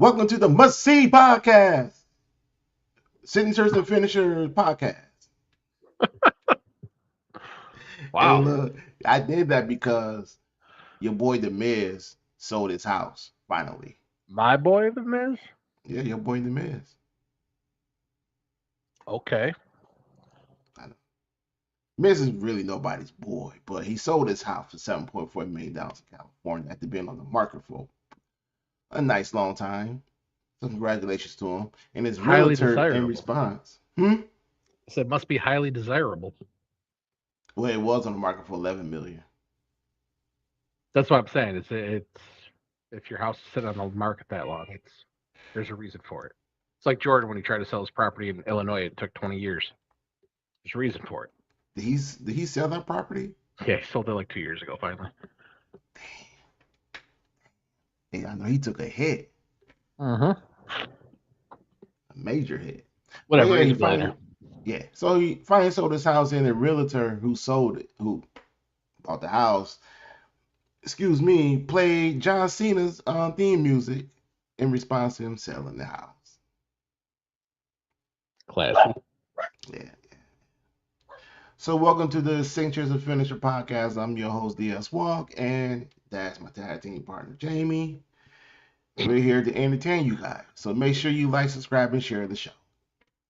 Welcome to the Must See Podcast, Signatures and Finishers Podcast. Hey, Wow. look, I did that because your boy The Miz sold his house finally. My boy, the Miz? Yeah, your boy The Miz. Okay. I know. Miz is really nobody's boy, but he sold his house for $7.4 million in California after being on the market for a nice long time. So congratulations to him. And his Highly realtor in desirable. response, I said must be highly desirable. well, it was on the market for 11 million. That's what I'm saying. It's if your house is sitting on the market that long, there's a reason for it. It's like Jordan when he tried to sell his property in Illinois. It took 20 years. There's a reason for it. Did he sell that property? Yeah, he sold it like 2 years ago. Finally. Hey, I know he took a hit, Uh-huh. a major hit. But Whatever. yeah, He's a billionaire. so he finally sold his house, and the realtor who sold it, who bought the house, excuse me, played John Cena's theme music in response to him selling the house. Classy. Yeah. So welcome to the Signatures and Finisher podcast. I'm your host DS Walk, and that's my tag team partner Jamie. We're here to entertain you guys, so make sure you like, subscribe, and share the show.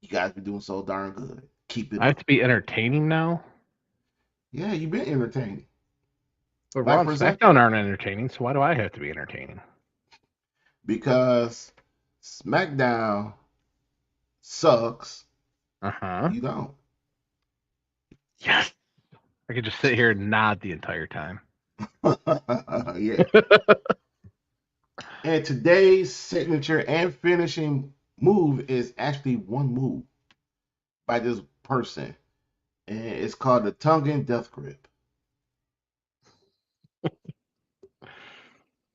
You guys been doing so darn good. Keep it I have up. to be entertaining now. Yeah, you've been entertaining. But Raw Like and for example, SmackDown aren't entertaining, so why do I have to be entertaining? because SmackDown sucks, Uh-huh. you don't. Yes. I could just sit here and nod the entire time. Yeah. And today's signature and finishing move is actually one move by this person, and it's called the Tongan Death Grip.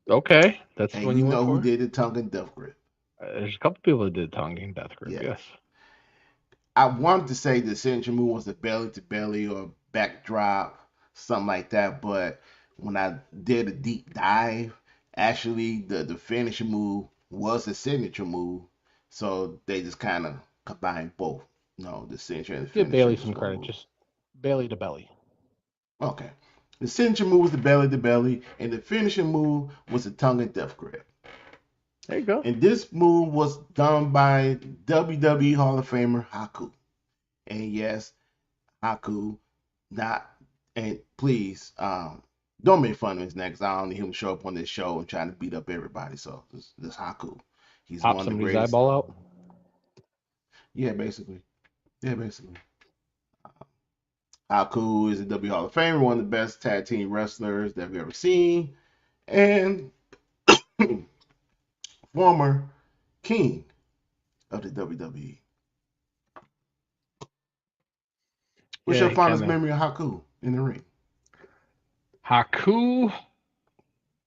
Okay, that's the And one you you went know who for. did the Tongan Death Grip? There's a couple people that did tongue death grip. Yeah. Yes. I wanted to say the signature move was the belly to belly or backdrop, something like that. But when I did a deep dive, actually the finishing move was the signature move. So they just kind of combined both. No, the signature and the Give finisher Bailey is some one credit. move. Just belly to belly. Okay. The signature move was the belly to belly, and the finishing move was the tongue and death grip. There you go. And this move was done by WWE Hall of Famer Haku. And yes, Haku, not and please, don't make fun of his neck. 'Cause I don't need him to show up on this show and trying to beat up everybody. So this Haku, he's Pop one of the somebody's greatest. eyeball out. Yeah, basically. Yeah, basically. Haku is a W Hall of Famer, one of the best tag team wrestlers that we've ever seen, and former king of the WWE. What's Yeah, your he fondest kind of memory of Haku in the ring? Haku.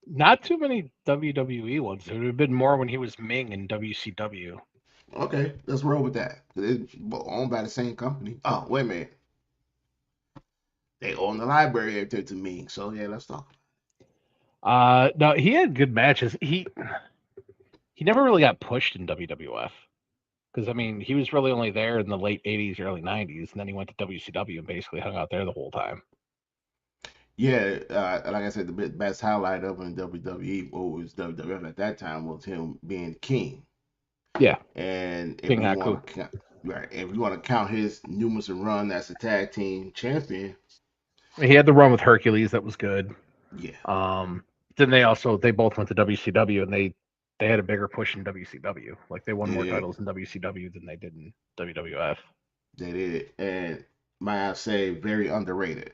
Not too many WWE ones. It would have been more when he was Ming in WCW. Okay, let's roll with that. It's owned by the same company. Oh, wait a minute. They own the library to me. So yeah, let's talk. No, he had good matches. He never really got pushed in WWF because I mean he was really only there in the late '80s, early '90s, and then he went to WCW and basically hung out there the whole time. Yeah, like I said, the best highlight of him in WWE or was WWF at that time was him being king. Yeah, And if King you Haku. want to count, right, if you want to count his numerous run as a tag team champion, He had the run with Hercules that was good. yeah, Um, then they both went to WCW and they had a bigger push in WCW. Like they won they more did, titles in WCW than they did in WWF. they did, and might I say very underrated.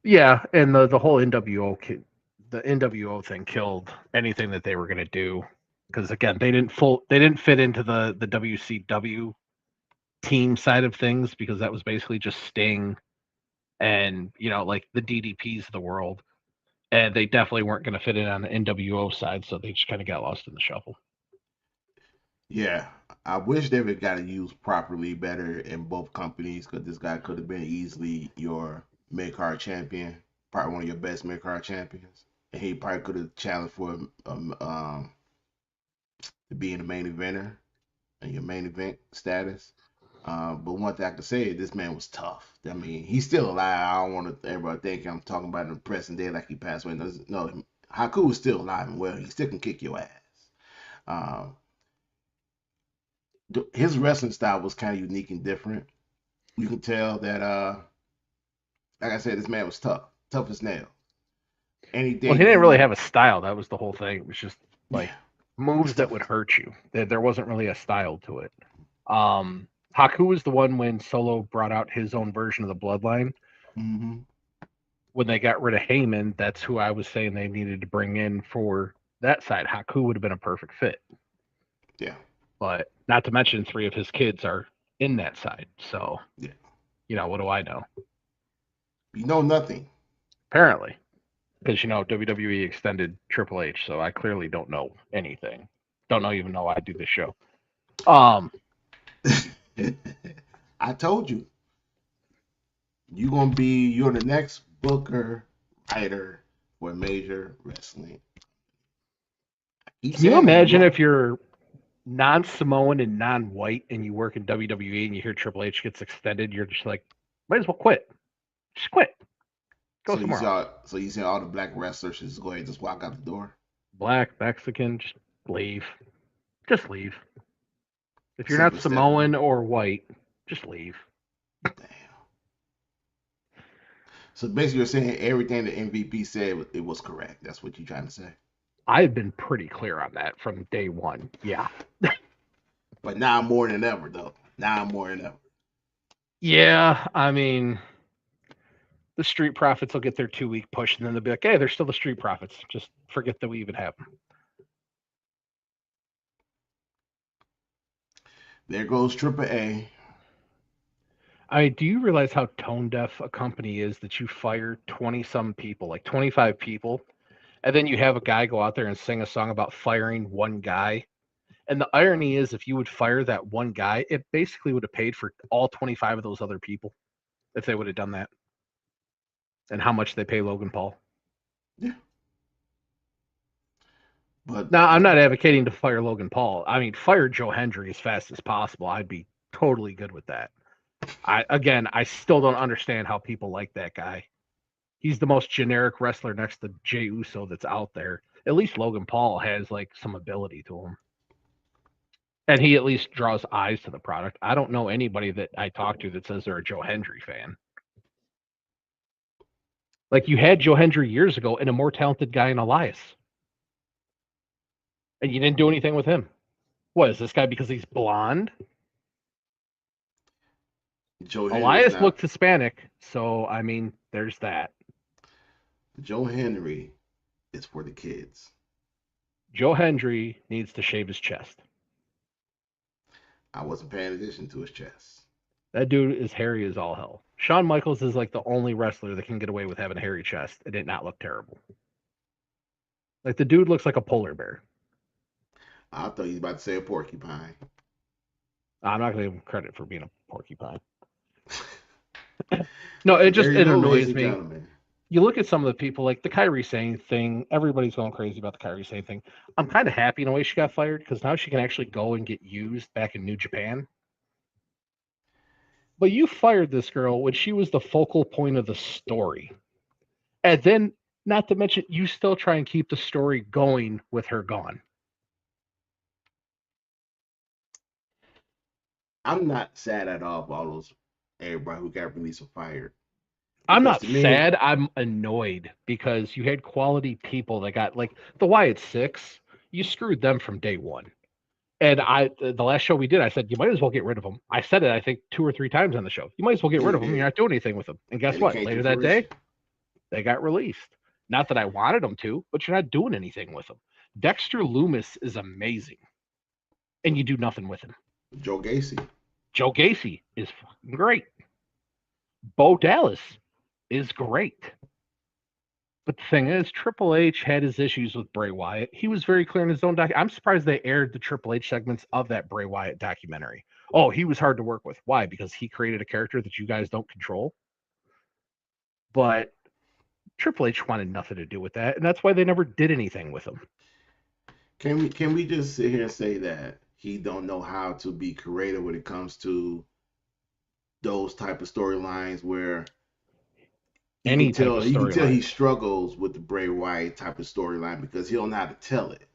Yeah, and the whole the NWO thing killed anything that they were going to do because again they didn't fit into the WCW team side of things because that was basically just Sting and like the DDPs of the world, and they definitely weren't going to fit in on the NWO side, so they just kind of got lost in the shuffle. Yeah, I wish they would got it used properly better in both companies because this guy could have been easily your mid card champion, probably one of your best mid card champions, and he probably could have challenged for to be in the main eventer and your main event status. But one thing I can say is this man was tough. I mean, he's still alive. I don't want everybody think I'm talking about him in the present day like he passed away. No, Haku is still alive and well. He still can kick your ass. Um, his wrestling style was kind of unique and different. You can tell that, like I said, this man was tough, tough as nails. Well, Anything he that didn't he really wanted, have a style. That was the whole thing. It was just yeah, like it's moves that tough. would hurt you. There wasn't really a style to it. Haku was the one when Solo brought out his own version of the Bloodline. Mm-hmm. When they got rid of Heyman, that's who I was saying they needed to bring in for that side. Haku would have been a perfect fit. Yeah, But not to mention, three of his kids are in that side. So, yeah. what do I know? You know nothing. Apparently, because WWE extended Triple H, so I clearly don't know anything. Don't know even know I do this show. Um, I told you, you're the next booker, writer for major wrestling. I keep can you saying it. imagine if you're non-Samoan and non-white and you work in WWE and you hear Triple H gets extended? You're just like, might as well quit. Just quit. Go So somewhere else. you see all the black wrestlers should just go ahead and just walk out the door. Black, Mexican, just leave. Just leave. If you're Except not for Stephanie. Samoan or white, just leave. Damn. So basically, you're saying everything the MVP said it was correct. That's what you're trying to say. I've been pretty clear on that from day one. Yeah. But now more than ever, though. Now more than ever. Yeah, I mean, the Street Profits will get their 2 week push, and then they'll be like, "Hey, they're still the Street Profits. Just forget that we even have them." There goes Triple A. I mean, do you realize how tone deaf a company is that you fire 20 some people, like 25 people, and then you have a guy go out there and sing a song about firing one guy? And the irony is, if you would fire that one guy, it basically would have paid for all 25 of those other people if they would have done that. And how much they pay Logan Paul. Yeah. But Now, I'm not advocating to fire Logan Paul. I mean, fire Joe Hendry as fast as possible. I'd be totally good with that. I still don't understand how people like that guy. He's the most generic wrestler next to Jey Uso that's out there. At least Logan Paul has like some ability to him. And he at least draws eyes to the product. I don't know anybody that I talk to that says they're a Joe Hendry fan. Like you had Joe Hendry years ago and a more talented guy in Elias. And you didn't do anything with him. What is this guy because he's blonde? Joe Henry is Elias not. looked Hispanic, so I mean, there's that. Joe Henry is for the kids. Joe Hendry needs to shave his chest. I wasn't paying attention to his chest. That dude is hairy as all hell. Shawn Michaels is like the only wrestler that can get away with having a hairy chest and it not look terrible. Like the dude looks like a polar bear. I thought he was about to say a porcupine. I'm not going to give him credit for being a porcupine. No, There you it go, ladies annoys and me. gentlemen. You look at some of the people like the Kyrie Sane thing. Everybody's going crazy about the Kyrie Sane thing. I'm kind of happy in a way she got fired because now she can actually go and get used back in New Japan. But you fired this girl when she was the focal point of the story. And then, not to mention, you still try and keep the story going with her gone. I'm not sad at all about all those everybody who got released or fired. I'm Because not to me, sad. I'm annoyed because you had quality people that got like the Wyatt Six. You screwed them from day one. And the last show we did, I said you might as well get rid of them. I said it, I think 2 or 3 times on the show. You might as well get yeah, rid you of them. You're did. not doing anything with them. And guess And it what? came to Later that day, fruition. they got released. Not that I wanted them to, but you're not doing anything with them. Dexter Loomis is amazing, and you do nothing with him. Joe Gacy. Joe Gacy is fucking great. Bo Dallas is great. But the thing is, Triple H had his issues with Bray Wyatt. He was very clear in his own doc. I'm surprised they aired the Triple H segments of that Bray Wyatt documentary. Oh, he was hard to work with. Why? Because he created a character that you guys don't control. But Triple H wanted nothing to do with that, and that's why they never did anything with him. Can we just sit here and say that he don't know how to be creative when it comes to those type of storylines where Any type of you can tell he storylines. struggles with the Bray Wyatt type of storyline because he don't know how to tell it.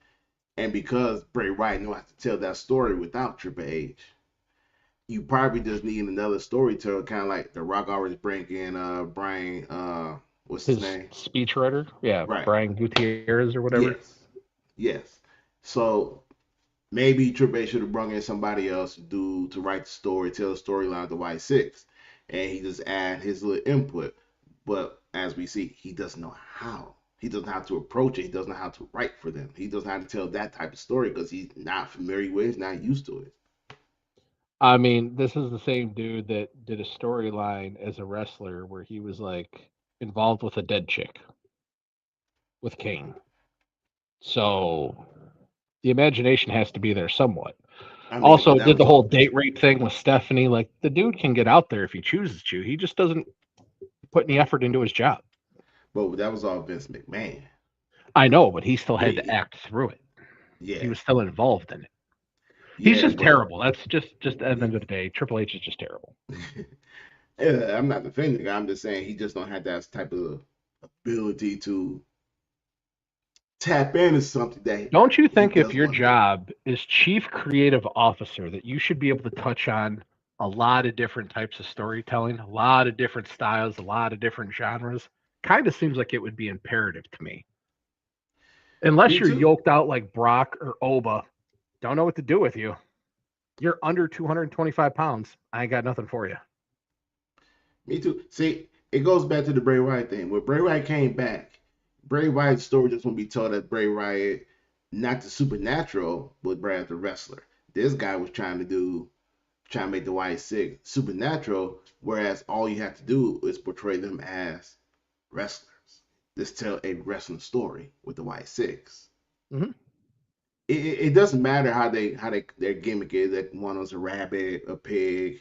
And because Bray Wyatt knows how to tell that story without Triple H, you probably just need another storyteller, kind of like The Rock always bring in Brian, what's his His name? speechwriter, yeah, Right. Brian Gutierrez or whatever. Yes. Yes. So maybe Triple H should have brought in somebody else to write the story, tell the storyline of the White Six, and he just add his little input. But as we see, he doesn't know how. He doesn't know how to approach it. He doesn't know how to write for them. He doesn't know how to tell that type of story because he's not familiar with it. He's not used to it. I mean, this is the same dude that did a storyline as a wrestler where he was like involved with a dead chick with Kane. So the imagination has to be there somewhat. I mean, but Also, that did was the whole all. date rape thing with Stephanie. Like the dude can get out there if he chooses to. He just doesn't put any effort into his job. But that was all Vince McMahon. I know, but he still had to He, act through it. He yeah, was still involved in it. He's yeah, just but terrible. That's just at the end of the day, Triple H is just terrible. I'm not defending the guy. I'm just saying he just don't have that type of ability to tap into something that Don't you he think if does your want to do. job is chief creative officer that you should be able to touch on a lot of different types of storytelling, a lot of different styles, a lot of different genres? Kind of seems like it would be imperative to me. Unless Me you're too. yoked out like Brock or Oba, don't know what to do with you. You're under 225 pounds. I ain't got nothing for you. Me too. See, it goes back to the Bray Wyatt thing. When Bray Wyatt came back, Bray Wyatt's story just want to be told as Bray Wyatt, not the supernatural, but Bray as the wrestler. This guy was trying to make the Wyatt Six supernatural, whereas all you have to do is portray them as wrestlers. Just tell a wrestling story with the Wyatt Six. Mm-hmm. It doesn't matter how they their gimmick is. That one was a rabbit, a pig,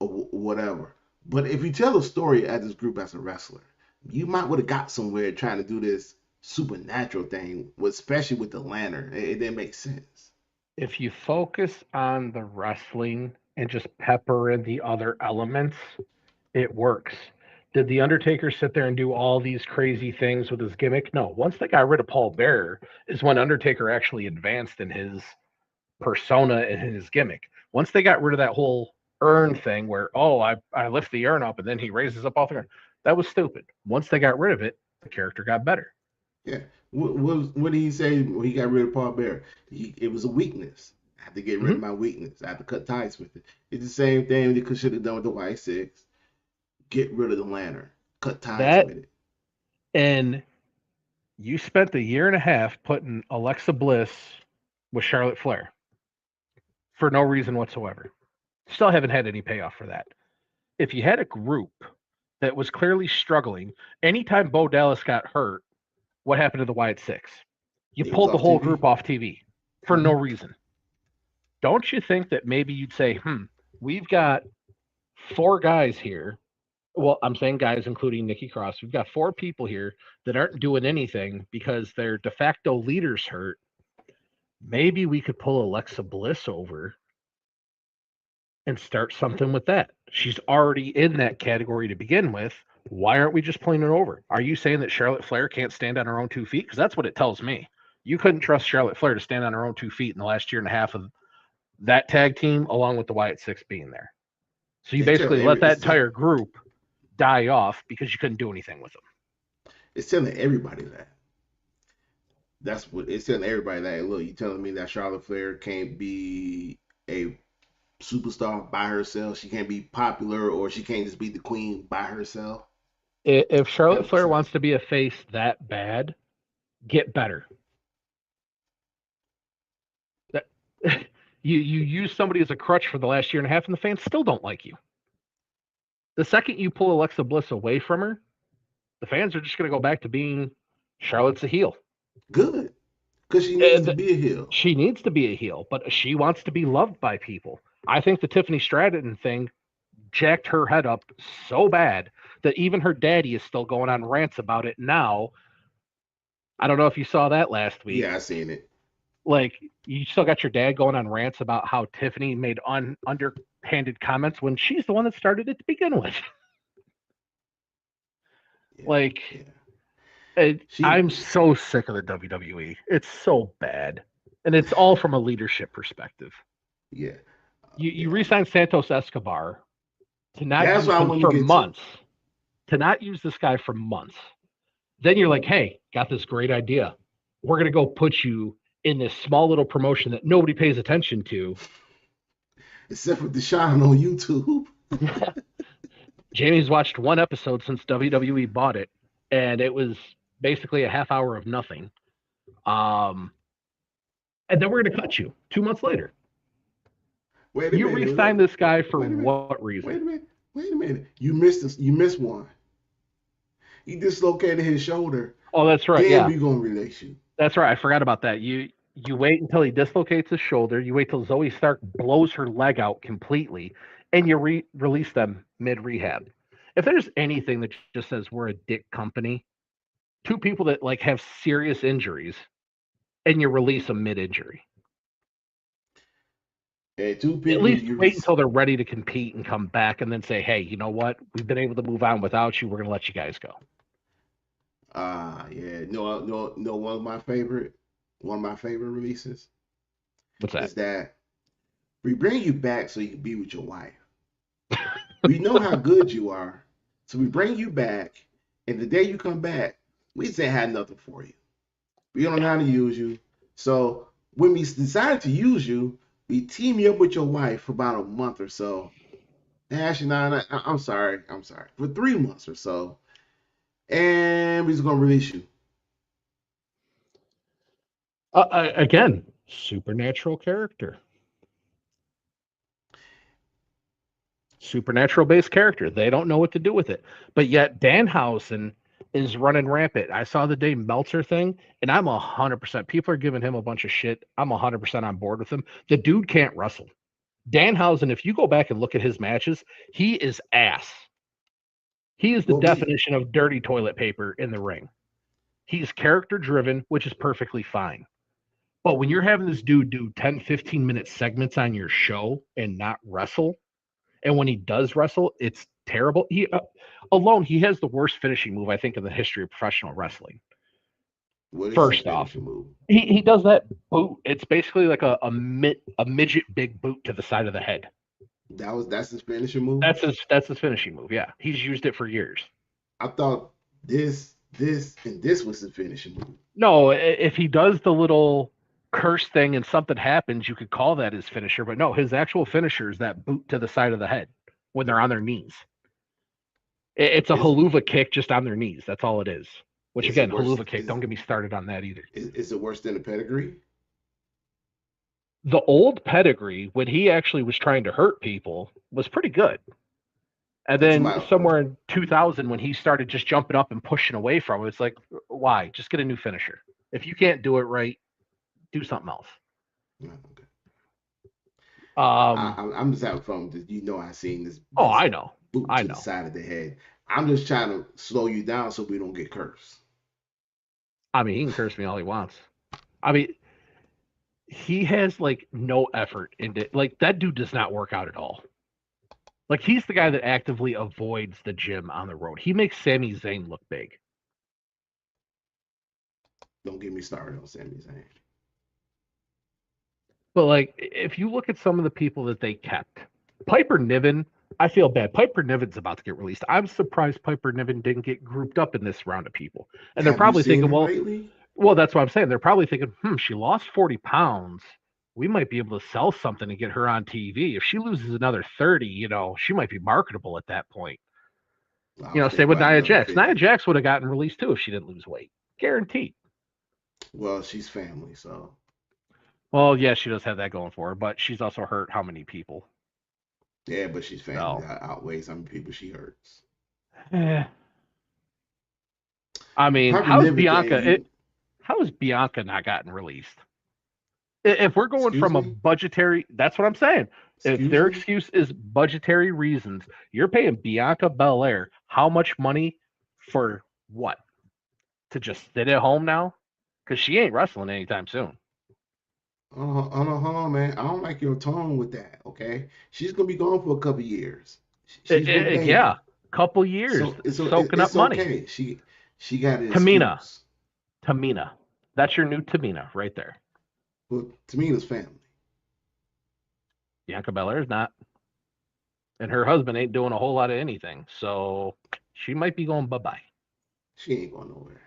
or whatever. But if you tell a story as this group as a wrestler, you might would have got somewhere trying to do this supernatural thing, especially with the lantern. It didn't make sense. If you focus on the wrestling and just pepper in the other elements, it works. Did the Undertaker sit there and do all these crazy things with his gimmick? No. Once they got rid of Paul Bearer, is when Undertaker actually advanced in his persona and his gimmick. Once they got rid of that whole urn thing where, oh, I lift the urn up and then he raises up off the urn, that was stupid. Once they got rid of it, the character got better. Yeah. What did he say when he got rid of Paul Bear? It was a weakness. I had to get rid Mm-hmm. of my weakness. I had to cut ties with it. It's the same thing they should have done with the White Six. Get rid of the lantern. Cut ties That with it. and you spent a year and a half putting Alexa Bliss with Charlotte Flair for no reason whatsoever. Still haven't had any payoff for that. If you had a group that was clearly struggling, anytime Bo Dallas got hurt, what happened to the Wyatt Six? You He was pulled the off whole TV. group off TV for no Hmm. reason. Don't you think that maybe you'd say, we've got four guys here. Well, I'm saying guys, including Nikki Cross. We've got four people here that aren't doing anything because their de facto leader's hurt. Maybe we could pull Alexa Bliss over and start something with that. She's already in that category to begin with. Why aren't we just pulling her over? Are you saying that Charlotte Flair can't stand on her own 2 feet? Because that's what it tells me. You couldn't trust Charlotte Flair to stand on her own 2 feet in the last year and a half of that tag team, along with the Wyatt Six being there. So you It tell basically let every that entire group die off because you couldn't do anything with them. it's telling everybody that. That's what it's telling everybody that. Look, you telling me that Charlotte Flair can't be a superstar by herself? She can't be popular, or she can't just be the queen by herself? If Charlotte Help us Flair out. wants to be a face that bad, get better. That, you use somebody as a crutch for the last year and a half, and the fans still don't like you. The second you pull Alexa Bliss away from her, the fans are just going to go back to being Charlotte's a heel. Good, because she needs to And be a heel. she needs to be a heel, but she wants to be loved by people. I think the Tiffany Stratton thing jacked her head up so bad that even her daddy is still going on rants about it now. I don't know if you saw that last week. Yeah, I seen it. Like, you still got your dad going on rants about how Tiffany made underhanded comments when she's the one that started it to begin with. Yeah, Like, yeah. I'm She so sick of the WWE. It's so bad. And it's all from a leadership perspective. yeah, You yeah. re-sign Santos Escobar to not That's use what I him want to for get to. months, to not use this guy for months. Then you're like, hey, got this great idea. We're going to go put you in this small little promotion that nobody pays attention to. Except for Deshaun on YouTube. Jamie's watched one episode since WWE bought it, and it was basically a half hour of nothing. Um, and then we're going to cut you 2 months later. Wait a You minute. re-sign this guy for Wait a minute. what reason? Wait a minute. Wait a minute. You missed this. You missed one. He dislocated his shoulder. Oh, that's right. Then Yeah, we gonna release you. that's right. I forgot about that. You wait until he dislocates his shoulder. You wait till Zoe Stark blows her leg out completely, and you release them mid rehab. If there's anything that just says we're a dick company, two people that like have serious injuries, and you release them mid injury. And two At people least you wait until they're ready to compete and come back, and then say, "Hey, you know what? We've been able to move on without you. We're going to let you guys go." yeah. No. One of my favorite releases What's is that? that we bring you back so you can be with your wife. We know how good you are, so we bring you back, and the day you come back, we just ain't had nothing for you. We don't know how to use you. So when we decided to use you, we team you up with your wife for about a month or so. Actually, no, I'm sorry. I'm sorry. For 3 months or so. And we're just going to release you. Again, supernatural character. Supernatural based character. They don't know what to do with it. But yet Danhausen is running rampant. I saw the Dave Meltzer thing, and I'm 100%. People are giving him a bunch of shit. I'm 100% on board with him. The dude can't wrestle. Danhausen, if you go back and look at his matches, he is ass. He is the Well, we, definition of dirty toilet paper in the ring. He's character driven, which is perfectly fine. But when you're having this dude do 10, 15-minute segments on your show and not wrestle, and when he does wrestle, it's terrible. He has the worst finishing move I think in the history of professional wrestling. what is his First off, finishing move? he does that boot. It's basically like a midget big boot to the side of the head. That's his finishing move? That's his finishing move. Yeah, he's used it for years. I thought this was his finishing move. No, if he does the little curse thing and something happens, you could call that his finisher. But no, his actual finisher is that boot to the side of the head when they're on their knees. It's a Is haluva kick just on their knees. That's all it is. Which is it again, worse? haluva kick. Don't get me started on that either. Is it worse than a pedigree? The old pedigree, when he actually was trying to hurt people, was pretty good. And I'm talking then about. somewhere in 2000, when he started just jumping up and pushing away from it, it's like, why? Just get a new finisher. If you can't do it right, do something else. Okay. Um, I'm just having fun with this. I seen oh, this I know. boot I to the know. side of the head. I'm just trying to slow you down so we don't get cursed. I mean, he can curse me all he wants. I mean, he has like no effort into like that dude does not work out at all. Like he's the guy that actively avoids the gym on the road. He makes Sami Zayn look big. Don't get me started on Sami Zayn. But like if you look at some of the people that they kept, Piper Niven, I feel bad. Piper Niven's about to get released. I'm surprised Piper Niven didn't get grouped up in this round of people. And they're Have you probably seen thinking, her well, lately? that's what I'm saying. They're probably thinking, she lost 40 pounds. We might be able to sell something and get her on TV. If she loses another 30, she might be marketable at that point. I was thinking Same with about Nia another Jax. Nia 50. Jax would have gotten released too if she didn't lose weight. Guaranteed. Well, she's family, so Well, yeah, she does have that going for her, but she's also hurt how many people? yeah, but she's family. So, That outweighs how many people she hurts. eh. I The mean, Piper Niven thing, how has Bianca not gotten released? If we're going excuse from a me, budgetary, that's what I'm saying. If excuse their me. excuse is budgetary reasons, you're paying Bianca Belair how much money for what? To just sit at home now? Because she ain't wrestling anytime soon. Hold on, man. I don't like your tone with that. Okay, she's gonna be gone for a couple years. She's with Yeah, baby, couple years so soaking up it's money. okay. She got an Tamina, excuse. Tamina, that's your new Tamina right there. But Tamina's family. Bianca Belair is not, and her husband ain't doing a whole lot of anything. So she might be going bye bye. She ain't going nowhere.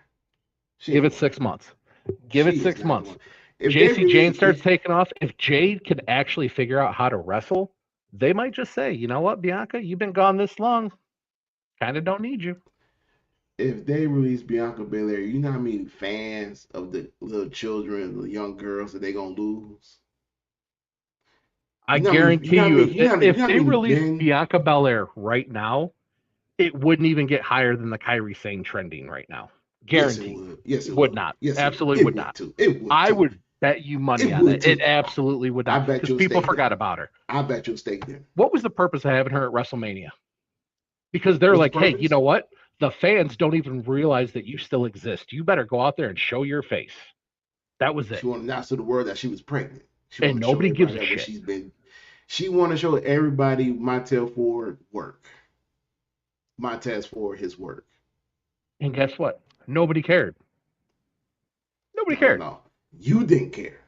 She Give ain't it going 6 months. nowhere. Give it She is 6 not months. going. If they JC Jane release, starts taking off. If Jade could actually figure out how to wrestle, they might just say, you know what, Bianca, you've been gone this long. Kind of don't need you. if they release Bianca Belair, you know how many fans of the little children, the young girls that they gonna lose. I guarantee you, You if know how they many released men. Bianca Belair right now, it wouldn't even get higher than the Kyrie Sane trending right now. Yes, it Guaranteed. would. Yes, it Would would. not. Yes, it would. Absolutely It would would not. too. It would I too. would bet you money It on would it. It too. absolutely would I not bet because you a people steak forgot dinner. about her. I bet you a steak dinner. What was the purpose of having her at WrestleMania? Because they're What's the like, hey, you purpose? know what? The fans don't even realize that you still exist. You better go out there and show your face. That was She it. wanted to announce to the world that she was pregnant. She And wanted to show nobody gives everybody a that what shit. she's been. She wanted to show everybody Montel Ford work. Montez Ford his work. And guess what? Nobody cared. Nobody No, cared. no. You didn't care.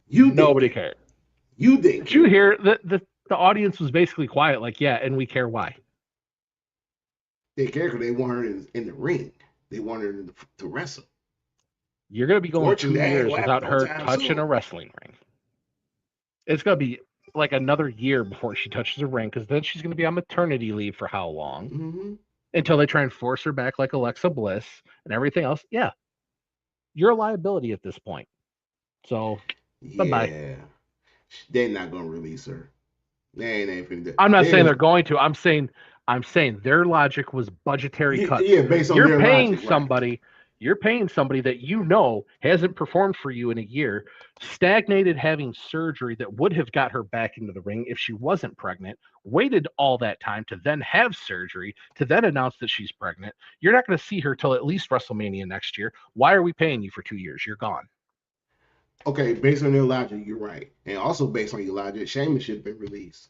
You didn't Nobody care. cared. You didn't Did you care. hear that the audience was basically quiet, like, yeah, and we care why. They care because they want her in the ring. They want her to wrestle. You're gonna be going Fortunately, two that ain't years gonna happen without no her time touching a soon. wrestling ring. It's gonna be like another year before she touches a ring, because then she's gonna be on maternity leave for how long? Mm-hmm. Until they try and force her back like Alexa Bliss and everything else. Yeah, you're a liability at this point. So bye bye. Yeah, they're not gonna release her. They ain't finna. I'm not saying They they're going to. I'm saying their logic was budgetary cuts. yeah, based on You're their paying logic, right? somebody, you're paying somebody that you know hasn't performed for you in a year, stagnated having surgery that would have got her back into the ring if she wasn't pregnant, waited all that time to then have surgery, to then announce that she's pregnant. You're not going to see her till at least WrestleMania next year. Why are we paying you for 2 years? You're gone. Okay, based on their logic, you're right, and also based on your logic, Sheamus should have been released.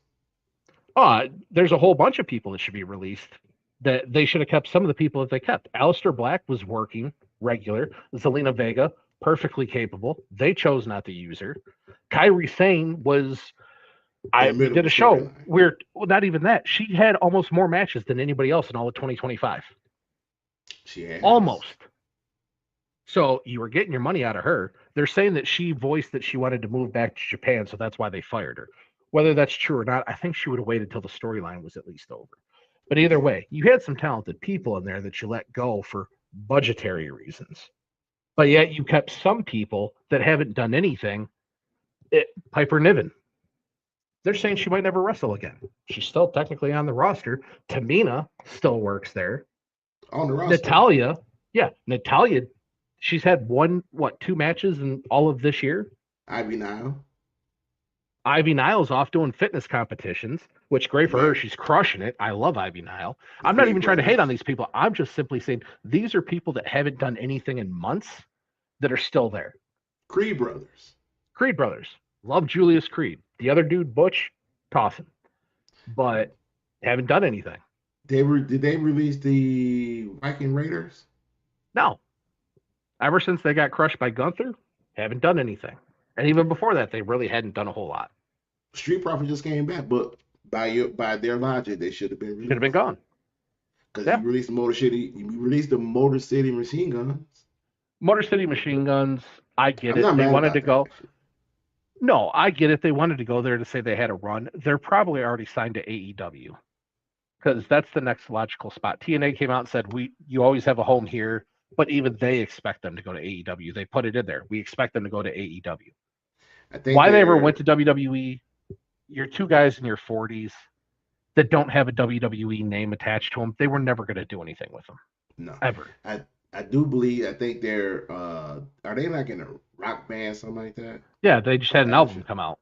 There's a whole bunch of people that should be released that they should have kept some of the people that they kept. Aleister Black was working regular. Zelina Vega, perfectly capable. They chose not to use her. Kyrie Sane was, In the we middle of did a a show storyline, where, well, not even that. She had almost more matches than anybody else in all of 2025. she has. Almost. So you were getting your money out of her. They're saying that she voiced that she wanted to move back to Japan, so that's why they fired her. Whether that's true or not, I think she would have waited until the storyline was at least over. But either Yeah, way, you had some talented people in there that you let go for budgetary reasons. But yet you kept some people that haven't done anything. Piper Niven, they're saying she might never wrestle again. She's still technically on the roster. Tamina still works there. on the roster. Natalia, yeah, Natalia, she's had two matches in all of this year. Ivy Nile, Ivy Nile's off doing fitness competitions, which great the for her. Mar- She's crushing it. I love Ivy Nile. the I'm not Creed even trying to hate on brothers, these people. I'm just simply saying these are people that haven't done anything in months that are still there. Creed brothers. Creed brothers. Love Julius Creed. The other dude, Butch, toss him. But haven't done anything. Did they release the Viking Raiders? No. Ever since they got crushed by Gunther, haven't done anything. And even before that, they really hadn't done a whole lot. Street Profits just came back, but by their logic, they should have been Should have been released. gone. Because Yeah. You released the Motor City Machine Guns. Motor City Machine Guns, I get I'm it. not They mad wanted to about that go. actually. No, I get it. They wanted to go there to say they had a run. They're probably already signed to AEW because that's the next logical spot. TNA came out and said, you always have a home here, but even they expect them to go to AEW. They put it in there. We expect them to go to AEW. I think Why they ever went they're to WWE, you're two guys in your 40s that don't have a WWE name attached to them. They were never going to do anything with them, no. ever. I I do believe I think they're are they like in a rock band something like that? Yeah, they just had an album Actually, come out.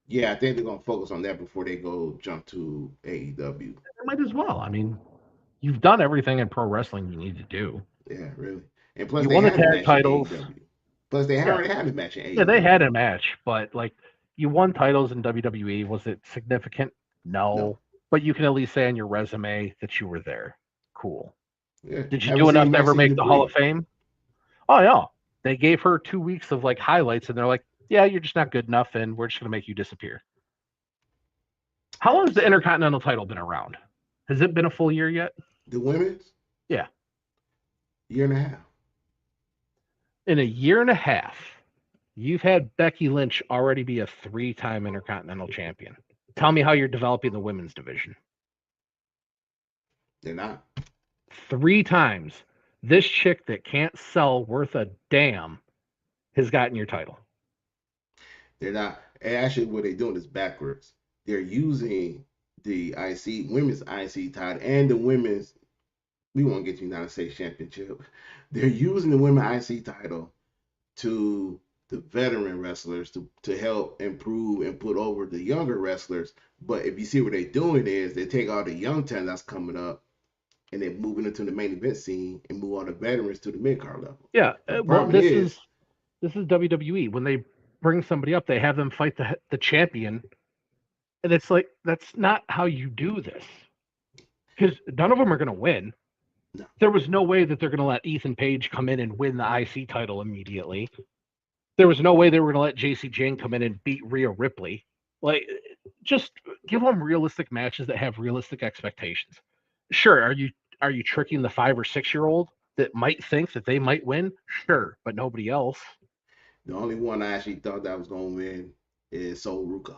yeah, I think they're gonna focus on that before they go jump to AEW. They might as well. I mean, you've done everything in pro wrestling you need to do. Yeah, really. And plus You they won the had a tag match in titles. AEW. Plus, they Yeah, already had a match in yeah, they had AEW. a match, but like you won titles in WWE. Was it significant? No. No, but you can at least say on your resume that you were there. Cool. Yeah. Did you Have you do enough seen to ever Maxine make the Hall of Dupri? Fame? Oh yeah. They gave her 2 weeks of like highlights, and they're like, "Yeah, you're just not good enough, and we're just gonna make you disappear." How long has the Intercontinental title been around? Has it been a full year yet? The women's Yeah, year and a half. in a year and a half, you've had Becky Lynch already be a 3-time Intercontinental champion. Tell me how you're developing the women's division. They're not. 3 times. This chick that can't sell worth a damn has gotten your title. They're not. And actually, what they're doing is backwards. They're using the IC women's IC title and the women's. We won't get you United States Championship. They're using the women's IC title to the veteran wrestlers to help improve and put over the younger wrestlers. But if you see what they're doing is they take all the young talent that's coming up and they're moving into the main event scene and move all the veterans to the mid card level. Yeah, But the well, problem this is WWE. When they bring somebody up, they have them fight the champion, and it's like that's not how you do this because none of them are going to win. no, There was no way that they're going to let Ethan Page come in and win the IC title immediately. There was no way they were going to let JC Jane come in and beat Rhea Ripley. Like, just give them realistic matches that have realistic expectations. Sure, are you tricking the 5 or 6 year old that might think that they might win? Sure, but nobody else. the only one I actually thought that was going to win is Sol Ruka.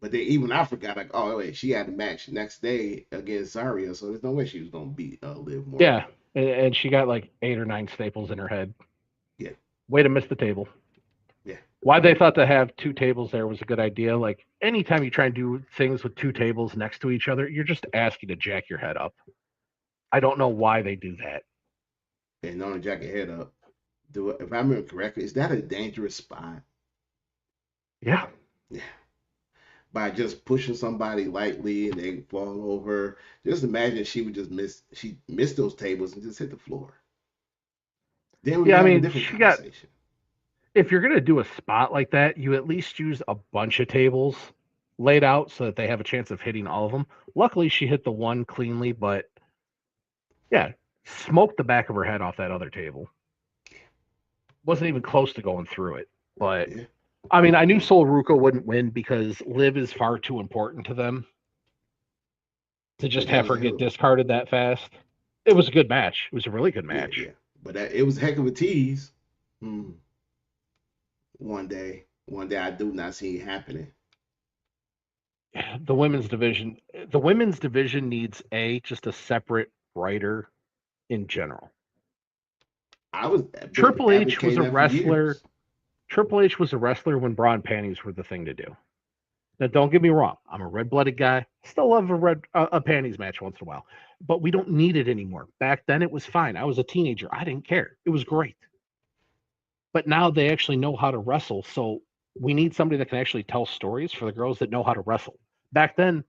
But then even I forgot, like, oh, wait, she had a match next day against Zaria, so there's no way she was going to beat Liv Morgan. Yeah, and she got like 8 or 9 staples in her head. Yeah, Way to miss the table. yeah. Why they thought to have 2 tables there was a good idea. Like anytime you try and do things with 2 tables next to each other, you're just asking to jack your head up. I don't know why they do that. And on the jacket head up, if I remember correctly, is that a dangerous spot? Yeah. Yeah. By just pushing somebody lightly and they fall over. Just imagine she would just she missed those tables and just hit the floor. Then we Yeah, I have a mean, different she got conversation. if you're gonna do a spot like that, you at least use a bunch of tables laid out so that they have a chance of hitting all of them. Luckily, she hit the one cleanly, but yeah, smoked the back of her head off that other table. Wasn't even close to going through it. But Yeah. I mean, I knew Sol Ruka wouldn't win because Liv is far too important to them to But just that have was her a get hell. discarded that fast. It was a good match. It was a really good Yeah, match. yeah. But it was a heck of a tease. Hmm. One day I do not see it happening. The women's division needs just a separate writer in general. I've been Triple H was advocating a that for wrestler. years. Triple H was a wrestler when bra and panties were the thing to do. Now, don't get me wrong. I'm a red-blooded guy. Still love a panties match once in a while, but we don't need it anymore. Back then, it was fine. I was a teenager. I didn't care. It was great. But now they actually know how to wrestle, so we need somebody that can actually tell stories for the girls that know how to wrestle. Back then,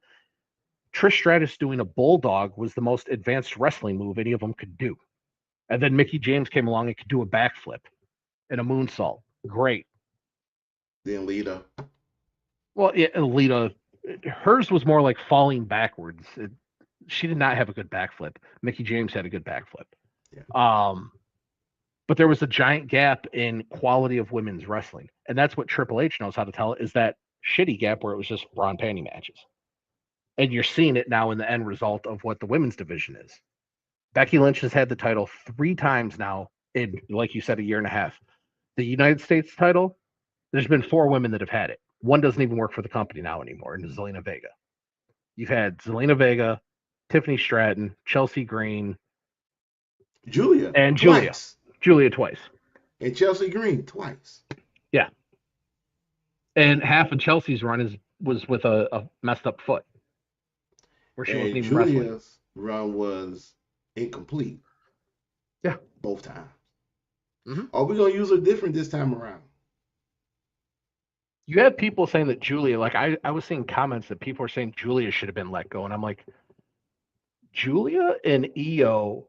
Trish Stratus doing a bulldog was the most advanced wrestling move any of them could do. And then Mickey James came along and could do a backflip and a moonsault. Great. Then Lita. Well, yeah, Alita, hers was more like falling backwards. She did not have a good backflip. Mickey James had a good backflip. Yeah. But there was a giant gap in quality of women's wrestling, and that's what Triple H knows how to tell. Is that shitty gap where it was just bra and panty matches, and you're seeing it now in the end result of what the women's division is. Becky Lynch has had the title 3 times now in, like you said, a year and a half. The United States title, there's been 4 women that have had it. One doesn't even work for the company now anymore, and it's Zelina Vega. You've had Zelina Vega, Tiffany Stratton, Chelsea Green, Julia and Julia. twice. Julia twice. And Chelsea Green twice. Yeah. And half of Chelsea's run was with a messed up foot where she wasn't And even wrestling. Julia's run was incomplete Yeah. both times. Mm-hmm. Are we gonna use her different this time around? You have people saying that Julia, like I was seeing comments that people are saying Julia should have been let go. And I'm like, Julia and EO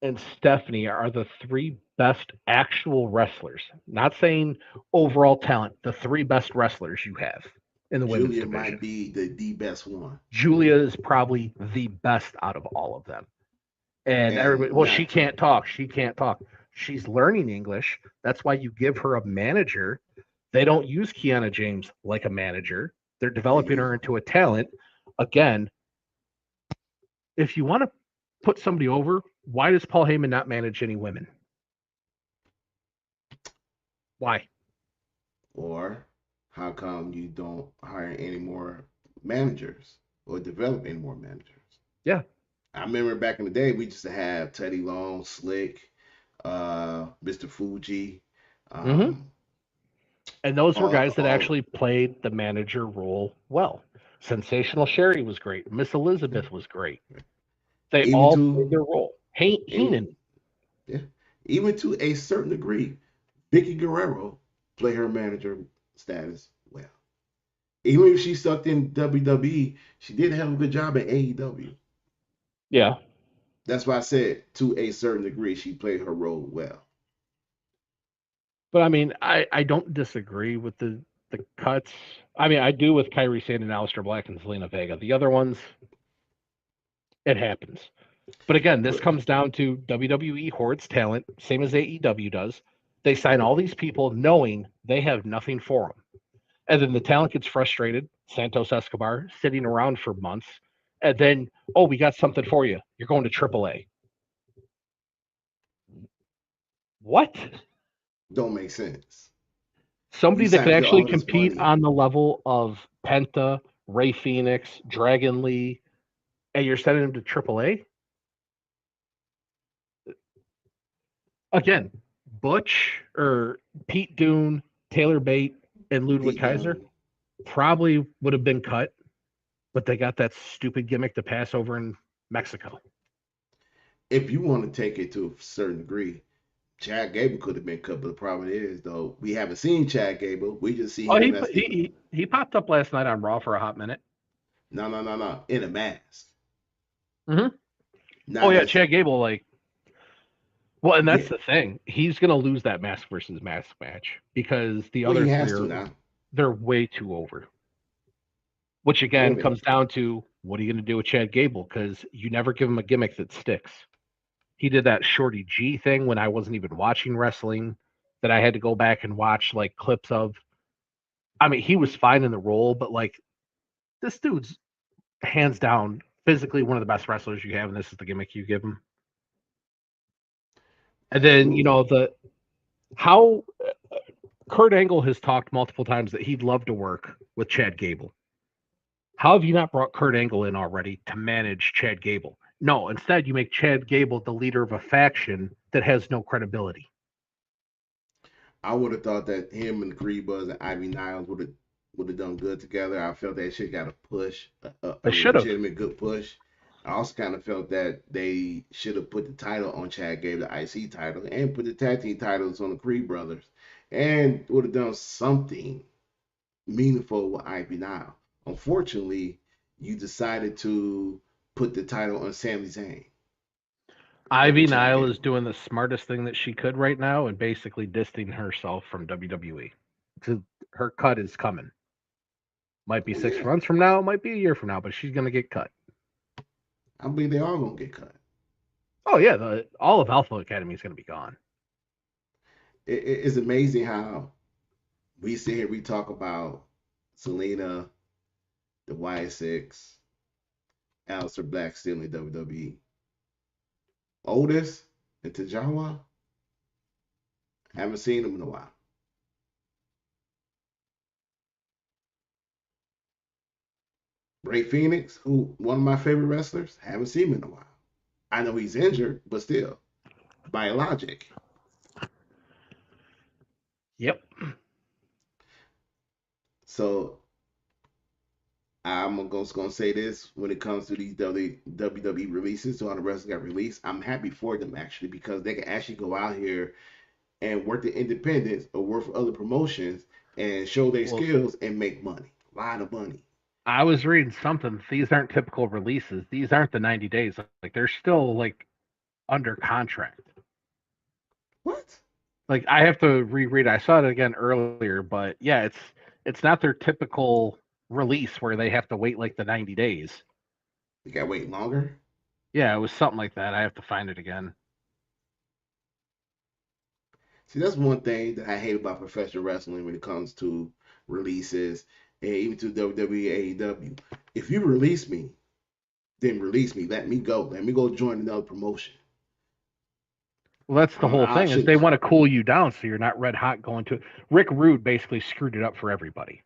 and Stephanie are the three best actual wrestlers. Not saying overall talent, the three best wrestlers you have in the women's Julia might division. be the best one, Julia is probably the best out of all of them. And everybody, and well, she not can't talk. She can't talk. She's learning English. That's why you give her a manager. They don't use Kiana James like a manager. They're they developing use her into a talent. Again, if you want to put somebody over, why does Paul Heyman not manage any women? Why? or how come you don't hire any more managers or develop any more managers? Yeah. I remember back in the day, we used to have Teddy Long, Slick, Mr. Fuji, Hmm. um, And those were guys that all actually played the manager role well. Sensational Sherry was great. Miss Elizabeth was great. They even all played to their role. even Heenan. yeah, even to a certain degree, Vicky Guerrero play her manager status well. Even if she sucked in WWE, she did have a good job at AEW. Yeah. That's why I said to a certain degree she played her role well. But I mean, I don't disagree with the cuts. I mean, I do with Kyrie Sane and Aleister Black and Zelina Vega. The other ones, it happens. But again, this But comes down to WWE hoards talent, same as AEW does. They sign all these people knowing they have nothing for them. And then the talent gets frustrated. Santos Escobar sitting around for months. And then, oh, we got something for you. You're going to AAA. What? don't make sense. You Somebody that could signed actually all this compete money. on the level of Penta, Ray Phoenix, Dragon Lee, and you're sending him to AAA? Again, Butch or Pete Dune, Taylor Bate, and Ludwig Pete Kaiser Dunne. probably would have been cut, but they got that stupid gimmick to pass over in Mexico. If you want to take it to a certain degree, Chad Gable could have been cut, but the problem is though we haven't seen Chad Gable. We just see Oh, him as the he popped up last night on Raw for a hot minute. no in a mask, Hmm. Oh not yeah, as Chad Gable. Like, well, and yeah. that's the thing. He's gonna lose that mask versus mask match because the Well, he other three has to are now. they're way too over. Which Well, again comes down to what are you going to do with Chad Gable? Because you never give him a gimmick that sticks. He did that Shorty G thing when I wasn't even watching wrestling that I had to go back and watch like clips of. I mean, he was fine in the role, but like this dude's hands down physically one of the best wrestlers you have, and this is the gimmick you give him. And then absolutely. the how Kurt Angle has talked multiple times that he'd love to work with Chad Gable. How have you not brought Kurt Angle in already to manage Chad Gable? No, instead you make Chad Gable the leader of a faction that has no credibility. I would have thought that him and Creed Buzz and Ivy Niles would have done good together. I felt that shit got a push, They a should have. legitimate good push. I also kind of felt that they should have put the title on Chad Gable, the IC title, and put the tag team titles on the Creed brothers, and would have done something meaningful with Ivy Nile. Unfortunately, you decided to put the title on Sami Zayn over Ivy Chad Nile is Gable. doing the smartest thing that she could right now and basically distancing herself from WWE. Her cut is coming. Might be Oh six yeah, months from now, might be a year from now, but she's going to get cut. I believe they all gonna get cut. Oh, yeah. All of Alpha Academy is going to be gone. It's amazing how we sit here, we talk about Selena, the Y6, Aleister Black still in WWE. Otis and Tajawa, haven't seen them in a while. Ray Phoenix, who one of my favorite wrestlers, haven't seen him in a while. I know he's injured, but still, by logic. Yep. So I'm just gonna say this when it comes to these WWE releases, so all the wrestlers got released. I'm happy for them actually because they can actually go out here and work the independents or work for other promotions and show their Well, skills and make money. A lot of money. I was reading something. These aren't typical releases. These aren't the 90 days. Like, they're still like under contract. What? Like I have to reread. I saw it again earlier, but yeah, it's not their typical release where they have to wait like the 90 days. You gotta wait longer. Yeah, it was something like that. I have to find it again. See, that's one thing that I hate about professional wrestling when it comes to releases and even to WWE, AEW. If you release me, then release me. Let me go. Let me go join another promotion. Well, that's the whole I thing is they should. want to cool you down so you're not red hot going to it. Rick Rude basically screwed it up for everybody.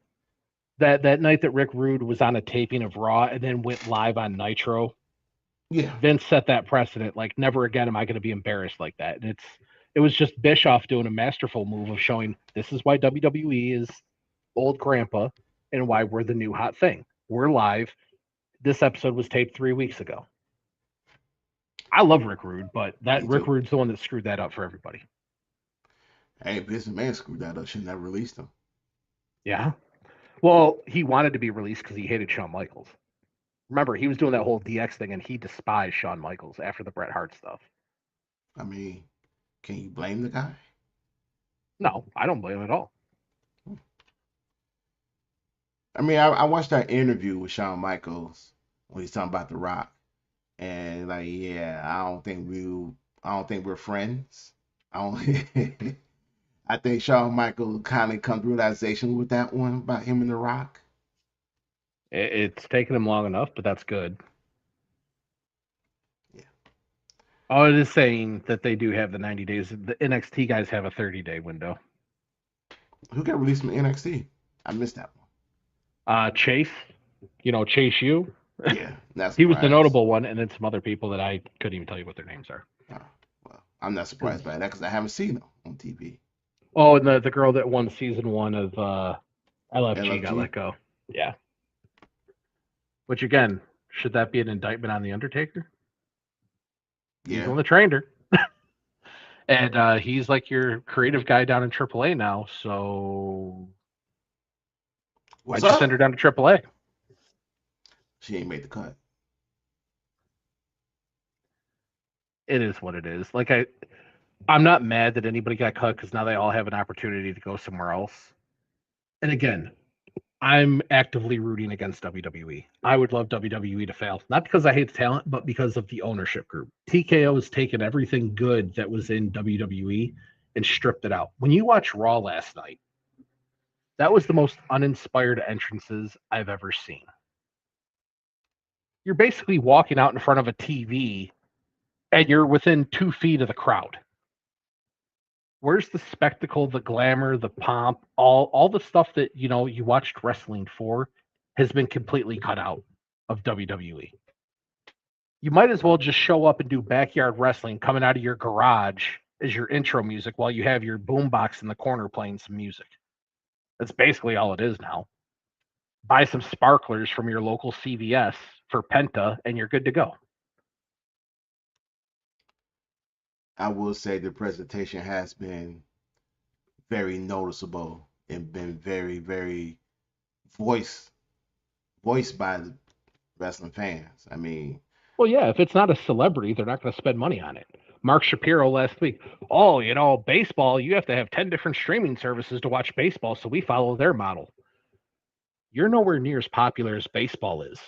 That night that Rick Rude was on a taping of Raw and then went live on Nitro, Yeah, Vince set that precedent. Like never again am I going to be embarrassed like that. And it was just Bischoff doing a masterful move of showing this is why WWE is old grandpa and why we're the new hot thing. We're live. This episode was taped 3 weeks ago. I love Rick Rude, but that me Rick too. Rude's the one that screwed that up for everybody. Hey, Vince McMahon screwed that up. Should never released him. Yeah. Well, he wanted to be released because he hated Shawn Michaels. Remember, he was doing that whole DX thing, and he despised Shawn Michaels after the Bret Hart stuff. I mean, can you blame the guy? No, I don't blame him at all. I mean, I watched that interview with Shawn Michaels when he's talking about The Rock, and like, yeah, I don't think we're friends. I don't. I think Shawn Michaels kind of come to realization with that one about him and The Rock. It's taken him long enough, but that's good. Yeah. Oh, it is saying that they do have the 90 days. The NXT guys have a 30-day window. Who got released from NXT? I missed that one. Chase, Chase U. Yeah, not He was the surprised. notable one, and then some other people that I couldn't even tell you what their names are. Oh, well, I'm not Because surprised by that because I haven't seen them on TV. oh, and the girl that won season one of LFG got let LFG. go. Yeah. Which again, should that be an indictment on the Undertaker? He's the Yeah. one that trained her, and he's like your creative guy down in AAA now. So What's why'd you send her up? down to AAA? She ain't made the cut. It is what it is. Like I'm not mad that anybody got cut because now they all have an opportunity to go somewhere else. And again, I'm actively rooting against WWE. I would love WWE to fail, not because I hate the talent, but because of the ownership group. TKO has taken everything good that was in WWE and stripped it out. When you watch Raw last night, that was the most uninspired entrances I've ever seen. You're basically walking out in front of a TV and you're within 2 feet of the crowd. Where's the spectacle, the glamour, the pomp, all the stuff that you watched wrestling for has been completely cut out of WWE. You might as well just show up and do backyard wrestling coming out of your garage as your intro music while you have your boombox in the corner playing some music. That's basically all it is now. Buy some sparklers from your local CVS for Penta and you're good to go. I will say the presentation has been very noticeable and been very, very voiced voiced by the wrestling fans. I mean, Well, yeah, if it's not a celebrity, they're not going to spend money on it. Mark Shapiro last week, oh, baseball, you have to have 10 different streaming services to watch baseball, so we follow their model. You're nowhere near as popular as baseball is.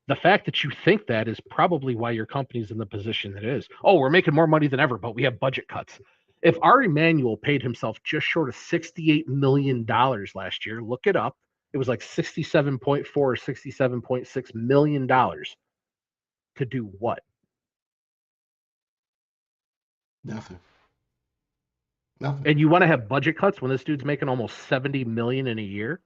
The fact that you think that is probably why your company's in the position it is. Oh, we're making more money than ever, but we have budget cuts. If Ari Emanuel paid himself just short of $68 million last year, look it up. It was like 67.4 or $67.6 million to do what? nothing. Nothing. And you want to have budget cuts when this dude's making almost 70 million in a year?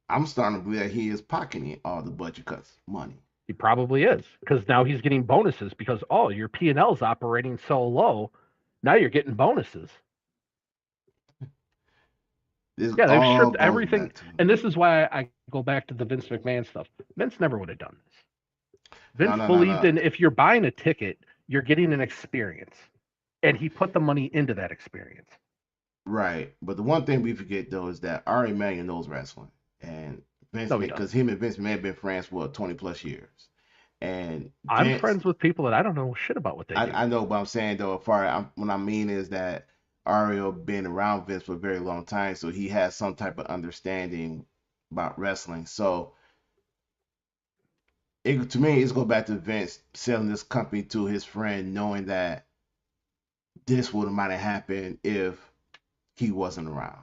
I'm starting to believe that he is pocketing all the budget cuts money. He probably is because now he's getting bonuses because your P&L is operating so low. Now you're getting bonuses. This Yeah, they've all stripped goes everything, back to and this is why I go back to the Vince McMahon stuff. Vince never would have done this. no, Vince no, no, believed no. in if you're buying a ticket, you're getting an experience, and he put the money into that experience. Right, but the one thing we forget though is that Ari Emanuel knows wrestling, and Vince, No, he because doesn't. him and Vince may have been friends for 20 plus years, And I'm Vince, friends with people that I don't know shit about what they do. I know what I'm saying though. What I mean is that Ariel been around Vince for a very long time, so he has some type of understanding about wrestling. So to me, it's go back to Vince selling this company to his friend, knowing that this would might have happened if he wasn't around.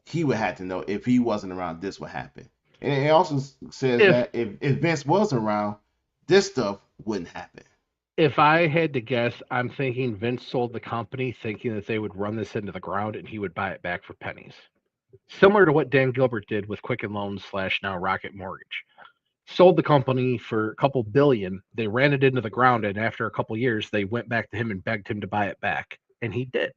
He would have to know if he wasn't around, this would happen. And it also says If that if Vince was around, this stuff wouldn't happen. if I had to guess, I'm thinking Vince sold the company thinking that they would run this into the ground and he would buy it back for pennies. Similar to what Dan Gilbert did with Quicken Loans slash now Rocket Mortgage. Sold the company for a couple billion. They ran it into the ground, and after a couple years, they went back to him and begged him to buy it back, and he did.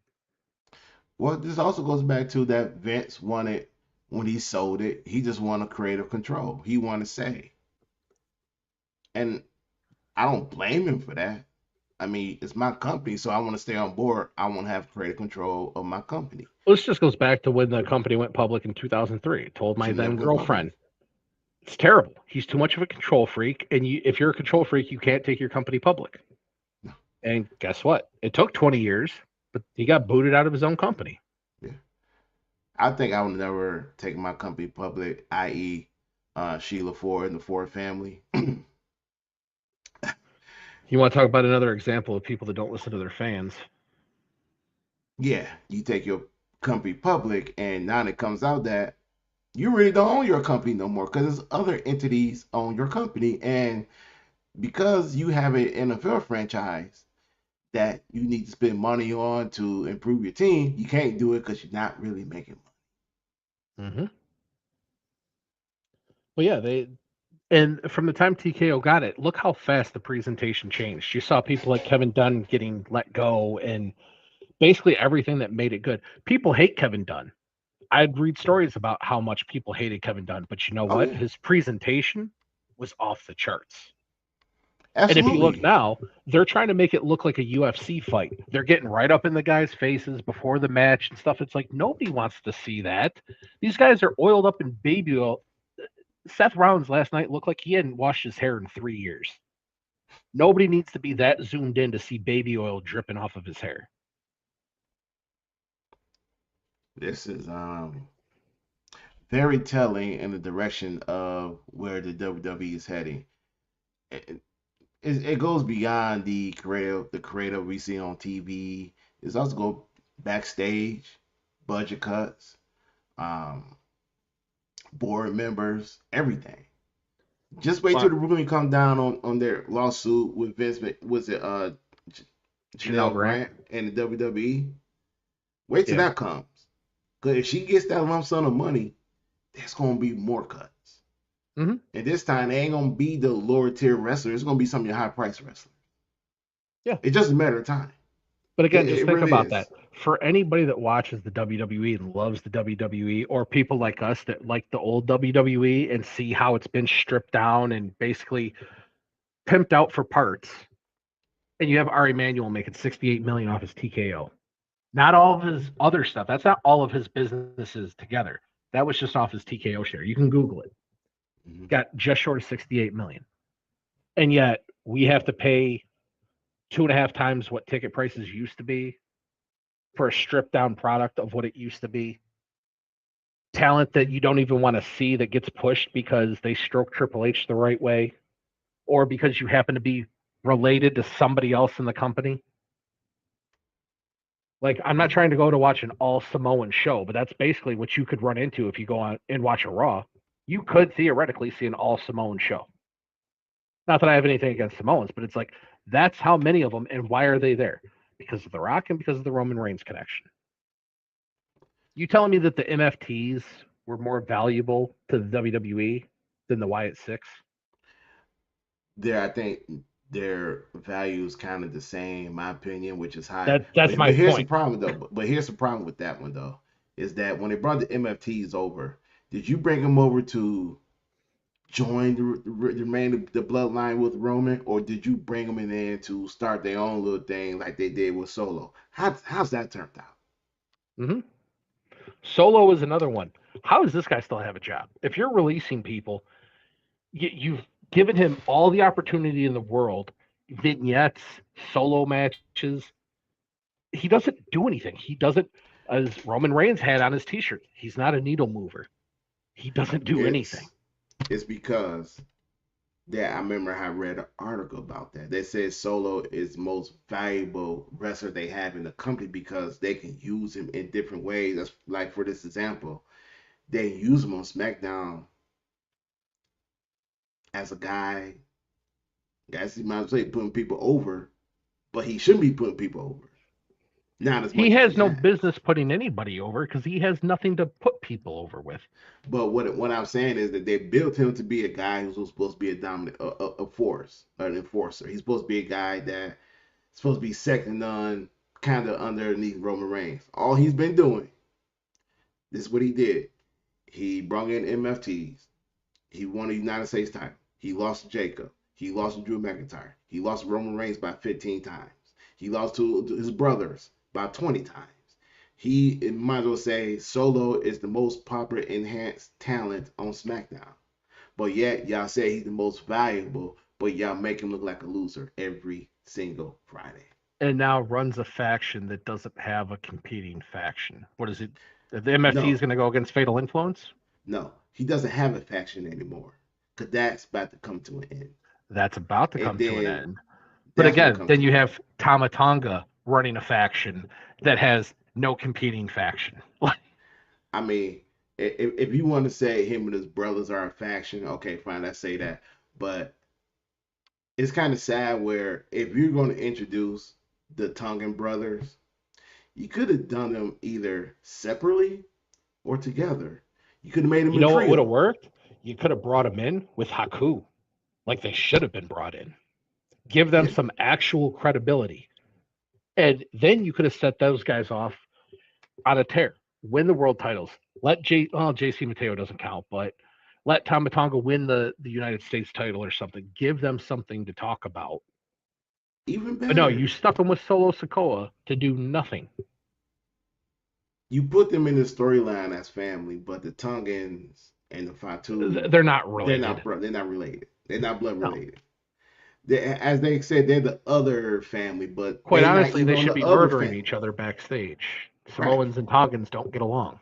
Well, this also goes back to that Vince wanted when he sold it, he just wanted creative control. He wanted to say. And I don't blame him for that. I mean, it's my company, so I want to stay on board. I want to have creative control of my company. Well, this just goes back to when the company went public in 2003. Told my Should never then go public. girlfriend, it's terrible. He's too much of a control freak, and if you're a control freak, you can't take your company public. No. And guess what? It took 20 years, but he got booted out of his own company. Yeah. I think I would never take my company public, i.e., Sheila Ford and the Ford family. You want to talk about another example of people that don't listen to their fans? Yeah, you take your company public, and now it comes out that you really don't own your company no more because other entities own your company. And because you have an NFL franchise that you need to spend money on to improve your team, you can't do it because you're not really making money. Mm-hmm. Well, yeah, they and from the time TKO got it, look how fast the presentation changed. You saw people like Kevin Dunn getting let go, and basically everything that made it good. People hate Kevin Dunn. I'd read stories about how much people hated Kevin Dunn, but you know Oh what? yeah, His presentation was off the charts. And if you look absolutely. now, they're trying to make it look like a UFC fight. They're getting right up in the guys' faces before the match and stuff. It's like nobody wants to see that. These guys are oiled up in baby oil. Seth Rollins last night looked like he hadn't washed his hair in 3 years. Nobody needs to be that zoomed in to see baby oil dripping off of his hair. This is very telling in the direction of where the WWE is heading. It, it goes beyond the creative we see on TV. It's also go backstage, budget cuts, um, board members, everything. Just wait till But the ruling come down on their lawsuit with Vince. Was it Janelle Janelle Grant, Grant and the WWE? Wait till yeah. that comes. Cause if she gets that lump sum of money, there's gonna be more cuts. Hmm. And this time, they ain't gonna be the lower tier wrestlers. It's gonna be some of your high price wrestlers. Yeah. It's just a matter of time. But again, just It think really about that. is. For anybody that watches the WWE and loves the WWE, or people like us that like the old WWE and see how it's been stripped down and basically pimped out for parts, and you have Ari Emanuel making 68 million off his TKO. Not all of his other stuff. That's not all of his businesses together. That was just off his TKO share. You can Google it. Mhm. Got just short of 68 million. And yet we have to pay 2.5 times what ticket prices used to be for a stripped down product of what it used to be. Talent that you don't even want to see that gets pushed because they stroke Triple H the right way or because you happen to be related to somebody else in the company. Like, I'm not trying to go to watch an all Samoan show, but that's basically what you could run into if you go on and watch a Raw. You could theoretically see an all Samoan show. Not that I have anything against Samoans, but it's like that's how many of them and why are they there? Because of The Rock and because of the Roman Reigns connection. You telling me that the MFTs were more valuable to the WWE than the Wyatt Six? I think their value is kind of the same, in my opinion, which is high. That's my But here's the point. problem though. But here's the problem with that one though, is that when they brought the MFTs over, did you bring them over to join the main the bloodline with Roman, or did you bring them in there to start their own little thing like they did with Solo? How's that turned out? Hmm. Solo is another one. How does this guy still have a job? If you're releasing people, you've given him all the opportunity in the world, vignettes, solo matches. He doesn't do anything. He doesn't, as Roman Reigns had on his T-shirt. He's not a needle mover. He doesn't do anything. It's it's because that I remember I read an article about that. They said Solo is most valuable wrestler they have in the company because they can use him in different ways. That's like for this example, they use him on SmackDown as a guy. Guys, he might say putting people over, but he shouldn't be putting people over. Not as He much as he has no has. business putting anybody over because he has nothing to put people over with. But what I'm saying is that they built him to be a guy who's supposed to be a dominant, a force, an enforcer. He's supposed to be a guy that supposed to be second none, kind of underneath Roman Reigns. All he's been doing, this is what he did. He brought in MFTs. He won a United States title. He lost to Jacob. He lost to Drew McIntyre. He lost to Roman Reigns by 15 times. He lost to his brothers by 20 times. He might as well say Solo is the most popular enhanced talent on SmackDown. But yet y'all say he's the most valuable, but y'all make him look like a loser every single Friday. And now runs a faction that doesn't have a competing faction. What is it? The MFT is No, going to go against Fatal Influence? no, he doesn't have a faction anymore. Cause that's about to come to an end. That's about to And come to an then end. But that's gonna again, come then to you an end. have Tama Tonga running a faction that has no competing faction. I mean, if you want to say him and his brothers are a faction, okay, fine, let's say that. But it's kind of sad where if you're going to introduce the Tongan brothers, you could have done them either separately or together. You could have made them You a know what would have trio. worked? You could have brought them in with Haku, like they should have been brought in. Give them Yeah, some actual credibility. And then you could have set those guys off on a tear, win the world titles. Let JC Mateo doesn't count, but let Tamatonga win the United States title or something. Give them something to talk about. even But no, you better. stuck them with Solo Sokoa to do nothing. You put them in the storyline as family, but the Tongans and the Fatu, They're not related. they're not related. They're not blood No. related. As they said, they're the other family, but Quite they not honestly, even they on should the be other murdering family. each other backstage. Right. Samoans and Tongans don't get along.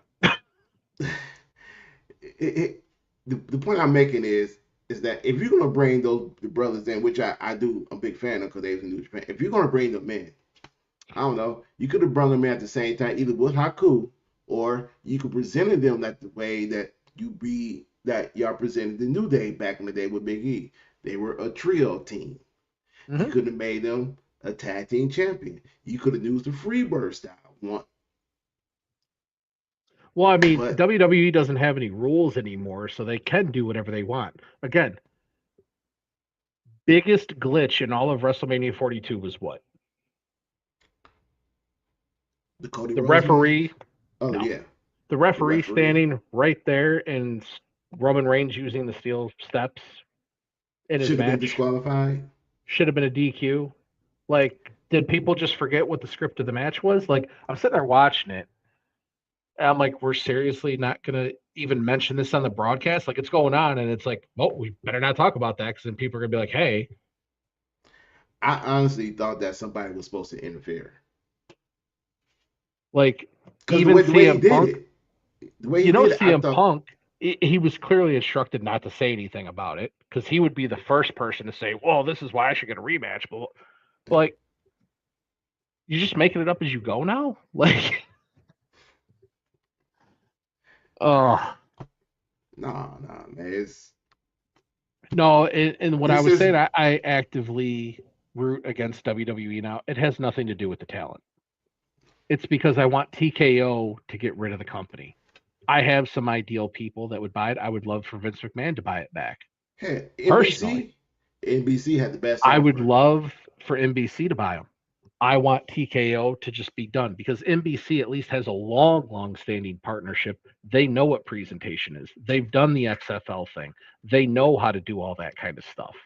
The point I'm making is that if you're gonna bring those the brothers in, which I do, I'm a big fan of because they was in New Japan. If you're gonna bring them in, I don't know, you could have brought them in at the same time, either with Haku or you could presented them like the way that you be that y'all presented the New Day back in the day with Big E. They were a trio team. You Mm-hmm. could have made them a tag team champion. You could have used the Freebird style one, Well, I mean, but WWE doesn't have any rules anymore, so they can do whatever they want. Again, biggest glitch in all of WrestleMania 42 was what? the Cody The Rhodes referee, match. Oh no, yeah, the the referee referee standing right there and Roman Reigns using the steel steps in his should have been match disqualified. should have been a DQ. Like, did people just forget what the script of the match was? Like, I'm sitting there watching it, and I'm like, we're seriously not gonna even mention this on the broadcast? Like, it's going on, and it's like, well, we better not talk about that because then people are gonna be like, hey, I honestly thought that somebody was supposed to interfere like, because even the way he CM did Punk, it, the way he you know, did it, I CM thought Punk, he was clearly instructed not to say anything about it because he would be the first person to say, well, this is why I should get a rematch. But like, you're just making it up as you go now? Like, oh, no, man, it's no. And what I this was is saying, I actively root against WWE now. It has nothing to do with the talent. It's because I want TKO to get rid of the company. I have some ideal people that would buy it. I would love for Vince McMahon to buy it back. hey, Personally, NBC had the best I would offer. love for NBC to buy them. I want TKO to just be done because NBC at least has a long standing partnership. They know what presentation is. They've done the XFL thing. They know how to do all that kind of stuff.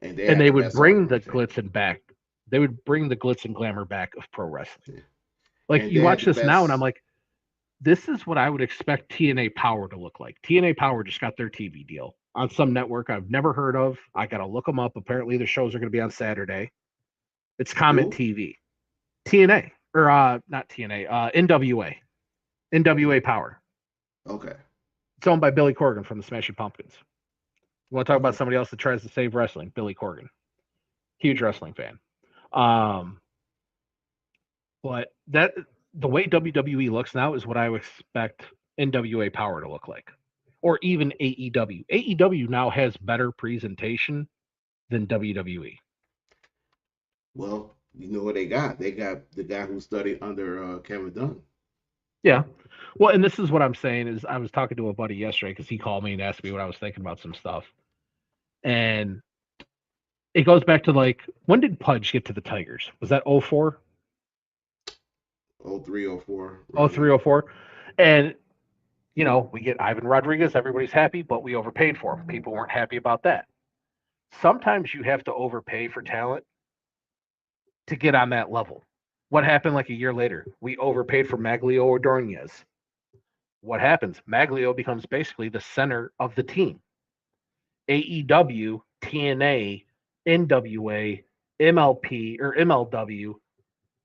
And they And had they the would best bring offer on the the table. glitz and back. They would bring the glitz and glamour back of pro wrestling. Yeah. Like And you they had watch the this now, and I'm best. like, this is what I would expect TNA Power to look like. TNA Power just got their TV deal. on some network I've never heard of. I got to look them up. Apparently, the shows are going to be on Saturday. It's Comet Who? TV, TNA, or not TNA, NWA, NWA Power. Okay. It's owned by Billy Corgan from the Smashing Pumpkins. You want to talk about Okay. somebody else that tries to save wrestling? Billy Corgan, huge wrestling fan. Um, but that the way WWE looks now is what I would expect NWA Power to look like, or even AEW. AEW now has better presentation than WWE. Well, you know what they got? They got the guy who studied under Kevin Dunn. Yeah. Well, and this is what I'm saying is I was talking to a buddy yesterday because he called me and asked me what I was thinking about some stuff. And it goes back to like, when did Pudge get to the Tigers? Was that 04? Oh, 03, oh, 04, Oh around three, there. oh four? And, you know, we get Ivan Rodriguez, everybody's happy, but we overpaid for him. People weren't happy about that. Sometimes you have to overpay for talent to get on that level. What happened like a year later? We overpaid for Maglio Ordonez. What happens? Maglio becomes basically the center of the team. AEW, TNA, NWA, MLP or MLW,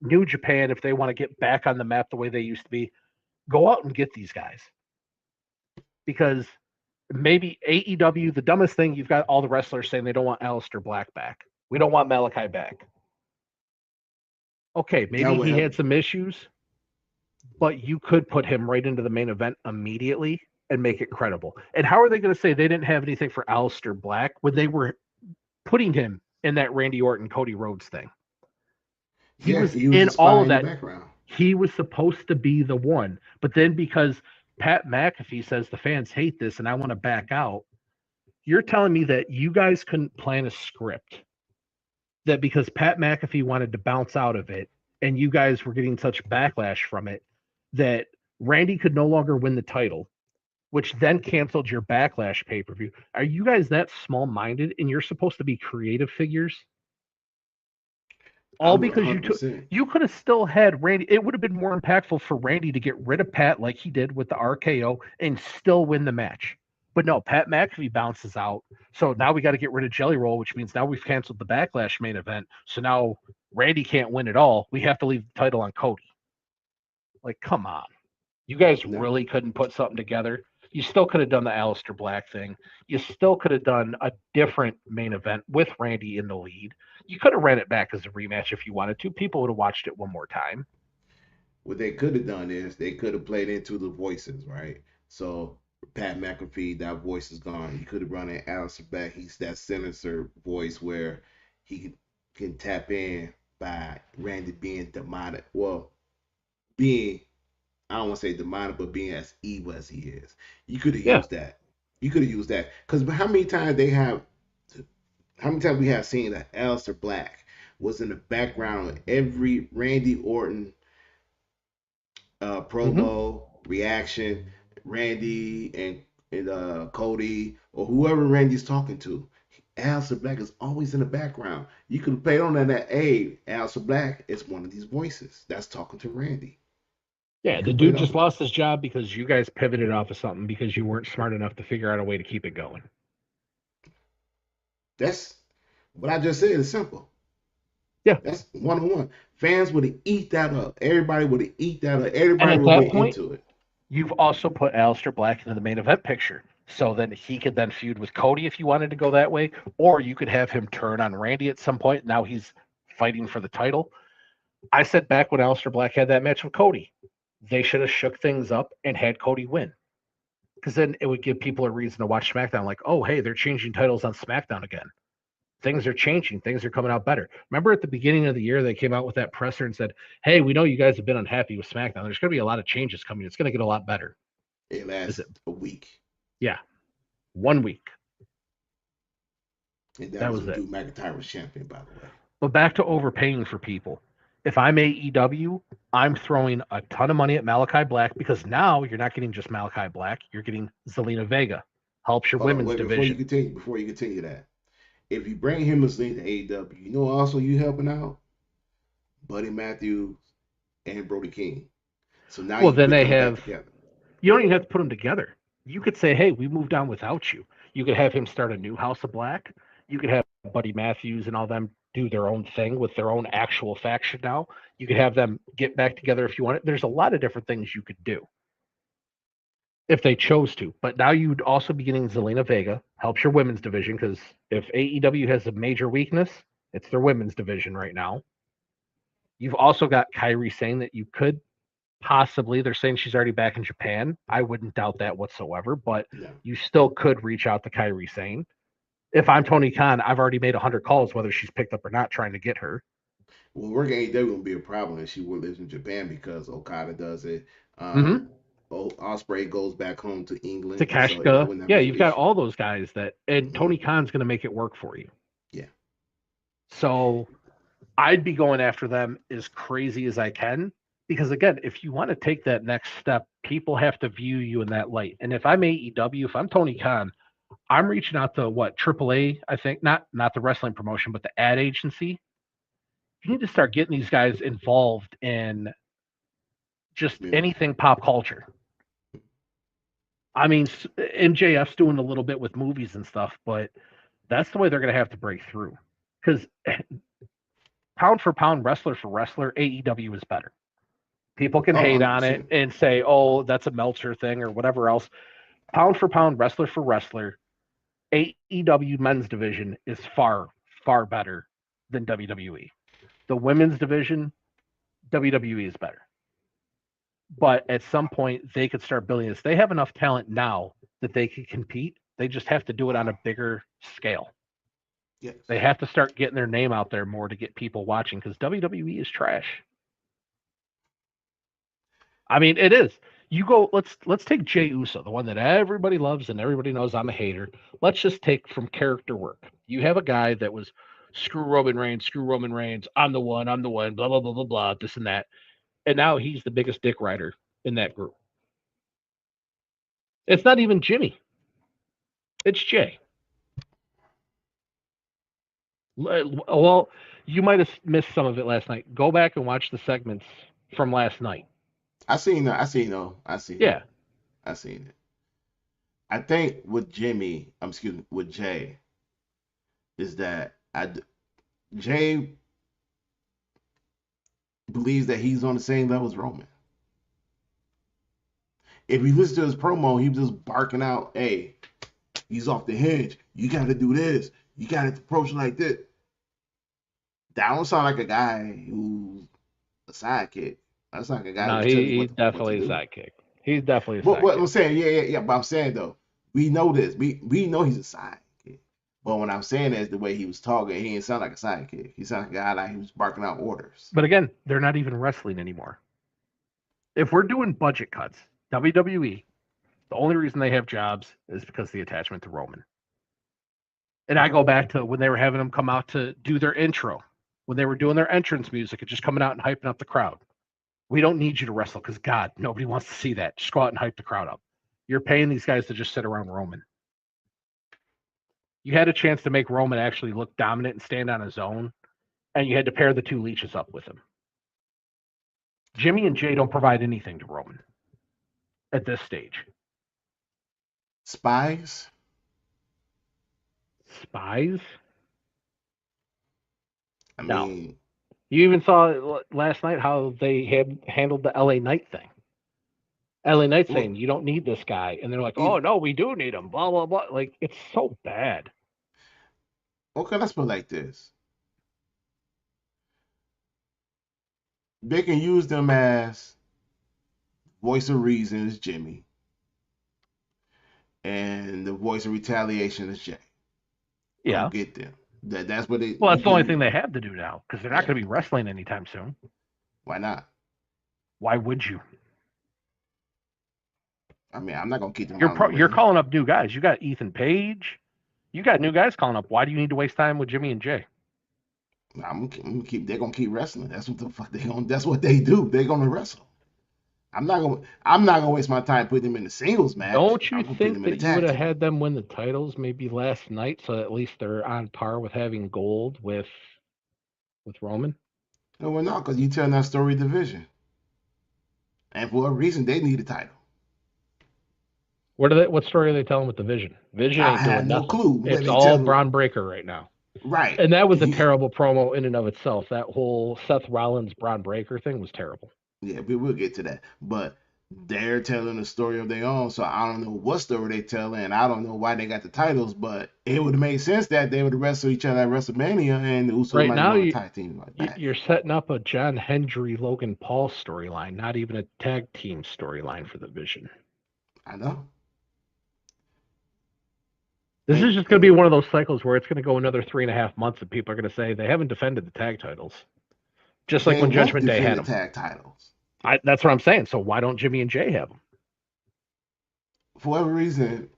New Japan, if they want to get back on the map the way they used to be, go out and get these guys. Because maybe AEW, the dumbest thing, you've got all the wrestlers saying they don't want Aleister Black back. We don't want Malachi back. Okay, That maybe would he help. had some issues, but you could put him right into the main event immediately and make it credible. And how are they going to say they didn't have anything for Aleister Black when they were putting him in that Randy Orton, Cody Rhodes thing? He Yeah, was he was in a all spy of in the that. background. He was supposed to be the one. But then because Pat McAfee says the fans hate this and I want to back out, you're telling me that you guys couldn't plan a script that because Pat McAfee wanted to bounce out of it and you guys were getting such backlash from it that Randy could no longer win the title, which then canceled your backlash pay-per-view. Are you guys that small-minded and you're supposed to be creative figures? All I'm with because you took 100%. you could have still had Randy. It would have been more impactful for Randy to get rid of Pat like he did with the RKO and still win the match. But no, Pat McAfee bounces out. So now we got to get rid of Jelly Roll, which means now we've canceled the Backlash main event. So now Randy can't win at all. We have to leave the title on Cody. Like, come on. You guys No, really couldn't put something together. You still could have done the Aleister Black thing. You still could have done a different main event with Randy in the lead. You could have ran it back as a rematch if you wanted to. People would have watched it one more time. what they could have done is they could have played into the voices, right? So Pat McAfee, that voice is gone. You could have run in Alistair Black. He's that sinister voice where he can tap in by Randy being demonic. Well, being I don't want to say demonic, but being as evil as he is. You could have Yeah. used that. You could have used that because how many times we have seen that Alistair Black was in the background of every Randy Orton Mm-hmm. promo reaction, Randy and Cody or whoever Randy's talking to. Alistair Black is always in the background. You could have played on that. Hey, Alistair Black is one of these voices that's talking to Randy. You Yeah, the could play dude off just of that. lost his job because you guys pivoted off of something because you weren't smart enough to figure out a way to keep it going. That's what I just said is simple. Yeah. That's 101. Fans would have eat that up. Everybody would have eat that up. And Everybody at would have that been point, into it. you've also put Aleister Black into the main event picture. So then he could then feud with Cody if you wanted to go that way, or you could have him turn on Randy at some point. Now he's fighting for the title. I said back when Aleister Black had that match with Cody, they should have shook things up and had Cody win. Because then it would give people a reason to watch SmackDown, like, oh, hey, they're changing titles on SmackDown again. Things are changing. Things are coming out better. Remember at the beginning of the year, they came out with that presser and said, hey, we know you guys have been unhappy with SmackDown. There's going to be a lot of changes coming. It's going to get a lot better. It Is lasts it? a week. Yeah, 1 week. And that That was was when it. Drew McIntyre was champion, by the way. But back to overpaying for people. If I'm AEW, I'm throwing a ton of money at Malachi Black because now you're not getting just Malachi Black, you're getting Zelina Vega. Helps your Hold on, women's wait, division. before you continue that, if you bring him as lead to AEW, you know also you helping out Buddy Matthews and Brody King. So now Well, you then put they them back have, together. you don't even have to put them together. You could say, hey, we moved on without you. You could have him start a new House of Black. You could have Buddy Matthews and all them do their own thing with their own actual faction now. You could have them get back together if you want it. There's a lot of different things you could do if they chose to. But now you'd also be getting Zelina Vega, helps your women's division, because if AEW has a major weakness, it's their women's division right now. You've also got Kyrie saying that you could possibly, they're saying she's already back in Japan. I wouldn't doubt that whatsoever, but No. you still could reach out to Kyrie Sane. If I'm Tony Khan, I've already made 100 calls, whether she's picked up or not, trying to get her. Well, working AEW gonna be a problem if she lives in Japan because Okada does it. Mm-hmm. Osprey goes back home to England, so that Takeshita. would not Yeah, be an you've got issue. all those guys that, and Hmm. Tony Khan's going to make it work for you. Yeah. So I'd be going after them as crazy as I can. Because again, if you want to take that next step, people have to view you in that light. And if I'm AEW, if I'm Tony Khan, I'm reaching out to what AAA, I think, not the wrestling promotion, but the ad agency. You need to start getting these guys involved in just Yeah. anything pop culture. I mean, MJF's doing a little bit with movies and stuff, but that's the way they're going to have to break through. Because pound for pound, wrestler for wrestler, AEW is better. People can Oh, hate on it 100%. and say, oh, that's a Meltzer thing or whatever else. Pound for pound, wrestler for wrestler, AEW men's division is far, far better than WWE. The women's division, WWE is better. But at some point, they could start building this. They have enough talent now that they could compete. They just have to do it on a bigger scale. Yes. They have to start getting their name out there more to get people watching because WWE is trash. I mean, it is. You go. Let's take Jey Uso, the one that everybody loves and everybody knows I'm a hater. Let's just take from character work. You have a guy that was screw Roman Reigns. I'm the one. I'm the one. Blah blah blah blah blah. This and that. And now he's the biggest dick rider in that group. It's not even Jimmy. It's Jay. Well, you might have missed some of it last night. Go back and watch the segments from last night. I seen it. I seen it. I seen it. Yeah. I seen it. I think with Jimmy, excuse me, with Jay, is that Jay believes that he's on the same level as Roman. If you listen to his promo, he was just barking out, "Hey, he's off the hinge. You got to do this. You got to approach like this." That don't sound like a guy who's a sidekick. That's like a guy No, who's telling you he's what to definitely a do. sidekick. He's definitely a But what I'm sidekick. saying, yeah. But I'm saying though, we know this. We know he's a sidekick. But what I'm saying is the way he was talking, he didn't sound like a sidekick. He sounded like a guy like he was barking out orders. But again, they're not even wrestling anymore. If we're doing budget cuts, WWE, the only reason they have jobs is because of the attachment to Roman. And I go back to when they were having them come out to do their intro, when they were doing their entrance music and just coming out and hyping up the crowd. We don't need you to wrestle because, God, nobody wants to see that. Just go out and hype the crowd up. You're paying these guys to just sit around Roman. You had a chance to make Roman actually look dominant and stand on his own, and you had to pair the two leeches up with him. Jimmy and Jay don't provide anything to Roman at this stage. Spies? Spies? I No. mean, You even saw last night how they had handled the LA Knight thing. LA Knight well, saying, you don't need this guy. And they're like, oh, it, no, we do need him. Blah, blah, blah. Like, it's so bad. okay, let's put it like this. They can use them as voice of reason is Jimmy, and the voice of retaliation is Jay. Go Yeah. get them. That's what Well, you that's the only thing can. they have to do now because they're not Yeah, going to be wrestling anytime soon. why not? Why would you? I mean, I'm not gonna keep them You're out of the you're ring. calling up new guys. You got Ethan Page. You got new guys calling up. Why do you need to waste time with Jimmy and Jay? I'm gonna keep. They're gonna keep wrestling. That's what the fuck they gonna. That's what they do. They're gonna wrestle. I'm not gonna waste my time putting them in the singles match. Don't you I'm gonna put think them in that a you would tag have team. had them win the titles maybe last night, so at least they're on par with having gold with Roman? No, we're not, because you telling that story division, and for a reason they need a title. What story are they telling with the Vision? Vision I ain't have doing no nothing. clue what It's they all tell. Bron Breakker right now. Right. And that was a He, terrible promo in and of itself. That whole Seth Rollins Bron Breakker thing was terrible. yeah, we'll get to that. But they're telling a story of their own, so I don't know what story they tell, and I don't know why they got the titles, but it would have made sense that they would wrestle each other at WrestleMania, and the Usos Right might now, go on a tag team like that. you're setting up a John Hendry Logan Paul storyline, not even a tag team storyline for the Vision. I know. This is just going to be one of those cycles where it's going to go another 3.5 months, and people are going to say they haven't defended the tag titles, just like they when won't Judgment Day defend had the them. tag titles. That's what I'm saying. So why don't Jimmy and Jay have them? For whatever reason,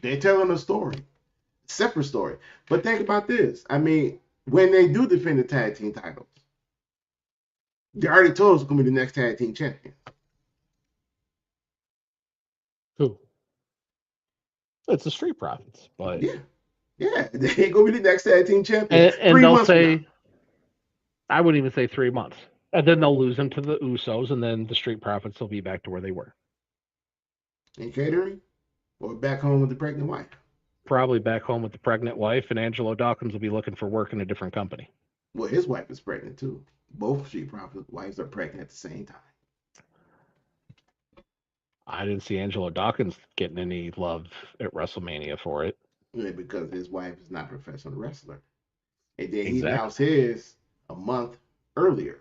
they're telling a story, separate story. But think about this. I mean, when they do defend the tag team titles, they already told us who's going to be the next tag team champion. Who? It's the Street Profits, but yeah, they ain't going to be the next tag team champion and 3 they'll months from now. say, I wouldn't even say 3 months, and then they'll lose them to the Usos, and then the Street Profits will be back to where they were. In catering or back home with the pregnant wife? Probably back home with the pregnant wife, and Angelo Dawkins will be looking for work in a different company. Well, his wife is pregnant too. Both Street Profits wives are pregnant at the same time. I didn't see Angelo Dawkins getting any love at WrestleMania for it. Yeah, because his wife is not a professional wrestler. And then he Exactly. announced his a month earlier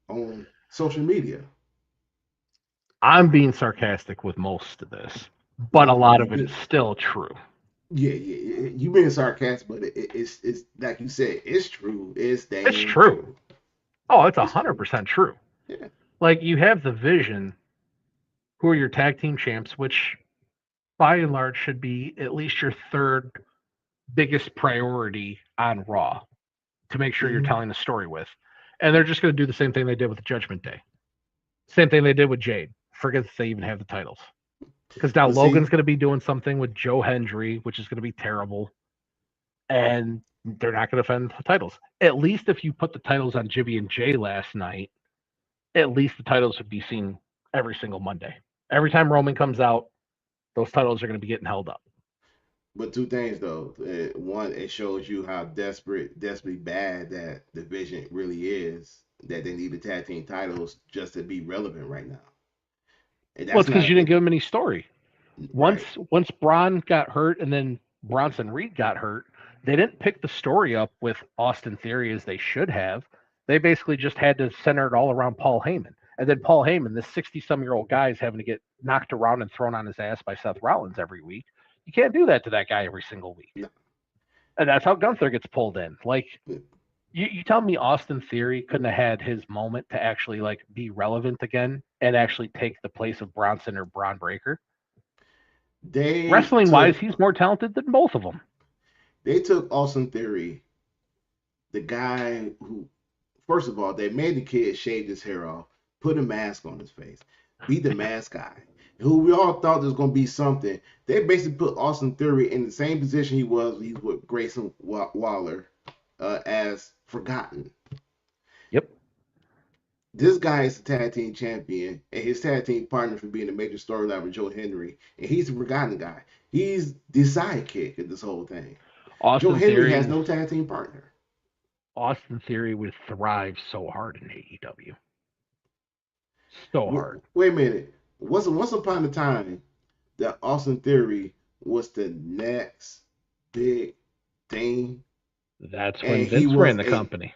on social media. I'm being sarcastic with most of this, but a lot of it is still true. Yeah. You being sarcastic, but it's like you said, it's true. It's It's dang true. true. Oh, it's 100% true. Yeah. Like you have the Vision, who are your tag team champs, which by and large should be at least your third biggest priority on Raw to make sure you're telling the story with. And they're just going to do the same thing they did with the Judgment Day. Same thing they did with Jade. Forget that they even have the titles. Because now Logan's going to be doing something with Joe Hendry, which is going to be terrible. And they're not going to defend the titles. At least if you put the titles on Jimmy and Jay last night, at least the titles would be seen every single Monday. Every time Roman comes out, those titles are going to be getting held up. But two things though. One, it shows you how desperately bad that division really is. That they need the tag team titles just to be relevant right now. And Well, it's that's because not you didn't give him any story. right. Once Braun got hurt and then Bronson Reed got hurt, they didn't pick the story up with Austin Theory as they should have. They basically just had to center it all around Paul Heyman. And then Paul Heyman, this 60-some-year-old guy, is having to get knocked around and thrown on his ass by Seth Rollins every week. You can't do that to that guy every single week. No. And that's how Gunther gets pulled in. Like, you tell me Austin Theory couldn't have had his moment to actually like be relevant again and actually take the place of Bronson or Bron Breakker? Wrestling wise, he's more talented than both of them. They took Austin Theory, the guy who, first of all, they made the kid shave his hair off, put a mask on his face, be the mask guy, who we all thought was going to be something. They basically put Austin Theory in the same position he's with Grayson Waller as forgotten. Yep. This guy is the tag team champion, and his tag team partner for being a major storyline with Joe Hendry, and he's the forgotten guy. He's the sidekick of this whole thing. Joe Hendry has no tag team partner. Austin Theory would thrive so hard in AEW. So hard. Wait a minute. Once upon a time that Austin Theory was the next big thing. That's when Vince ran the company.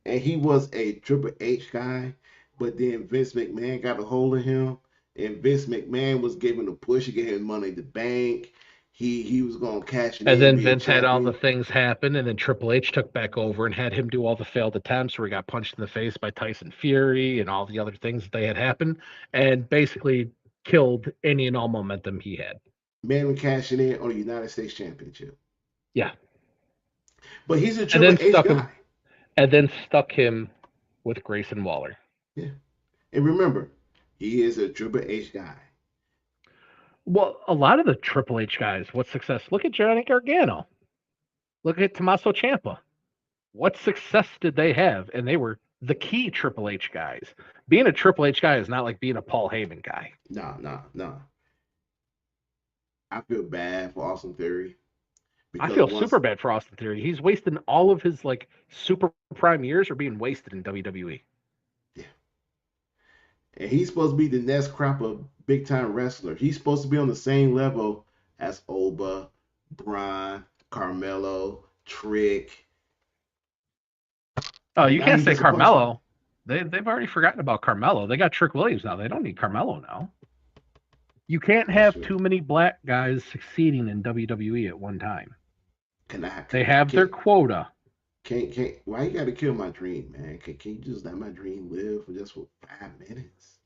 And he was a Triple H guy, but then Vince McMahon got a hold of him, and Vince McMahon was giving a push. He gave him Money in the Bank. He was going to cash it in. And then Vince had all the things happen, and then Triple H took back over and had him do all the failed attempts where he got punched in the face by Tyson Fury and all the other things that they had happened, and basically killed any and all momentum he had. Man was cashing in on the United States Championship. Yeah. But he's a Triple H guy. And then stuck him with Grayson Waller. Yeah. And remember, he is a Triple H guy. Well, a lot of the Triple H guys, what success? Look at Johnny Gargano. Look at Tommaso Ciampa. What success did they have? And they were the key Triple H guys. Being a Triple H guy is not like being a Paul Heyman guy. No. I feel bad for Austin Theory I because feel once super bad for Austin Theory. He's wasting all of his like super prime years are being wasted in WWE. yeah, and he's supposed to be the next crop of big time wrestlers. He's supposed to be on the same level as Oba, Braun, Carmelo, Trick, Oh, and you now can't he's say just a puncher. Carmelo. They've already forgotten about Carmelo. They got Trick Williams now. They don't need Carmelo now. You can't That's have true. too many black guys succeeding in WWE at one time. Can I They have their quota. can't why you gotta kill my dream, man? Can you just let my dream live for just for 5 minutes?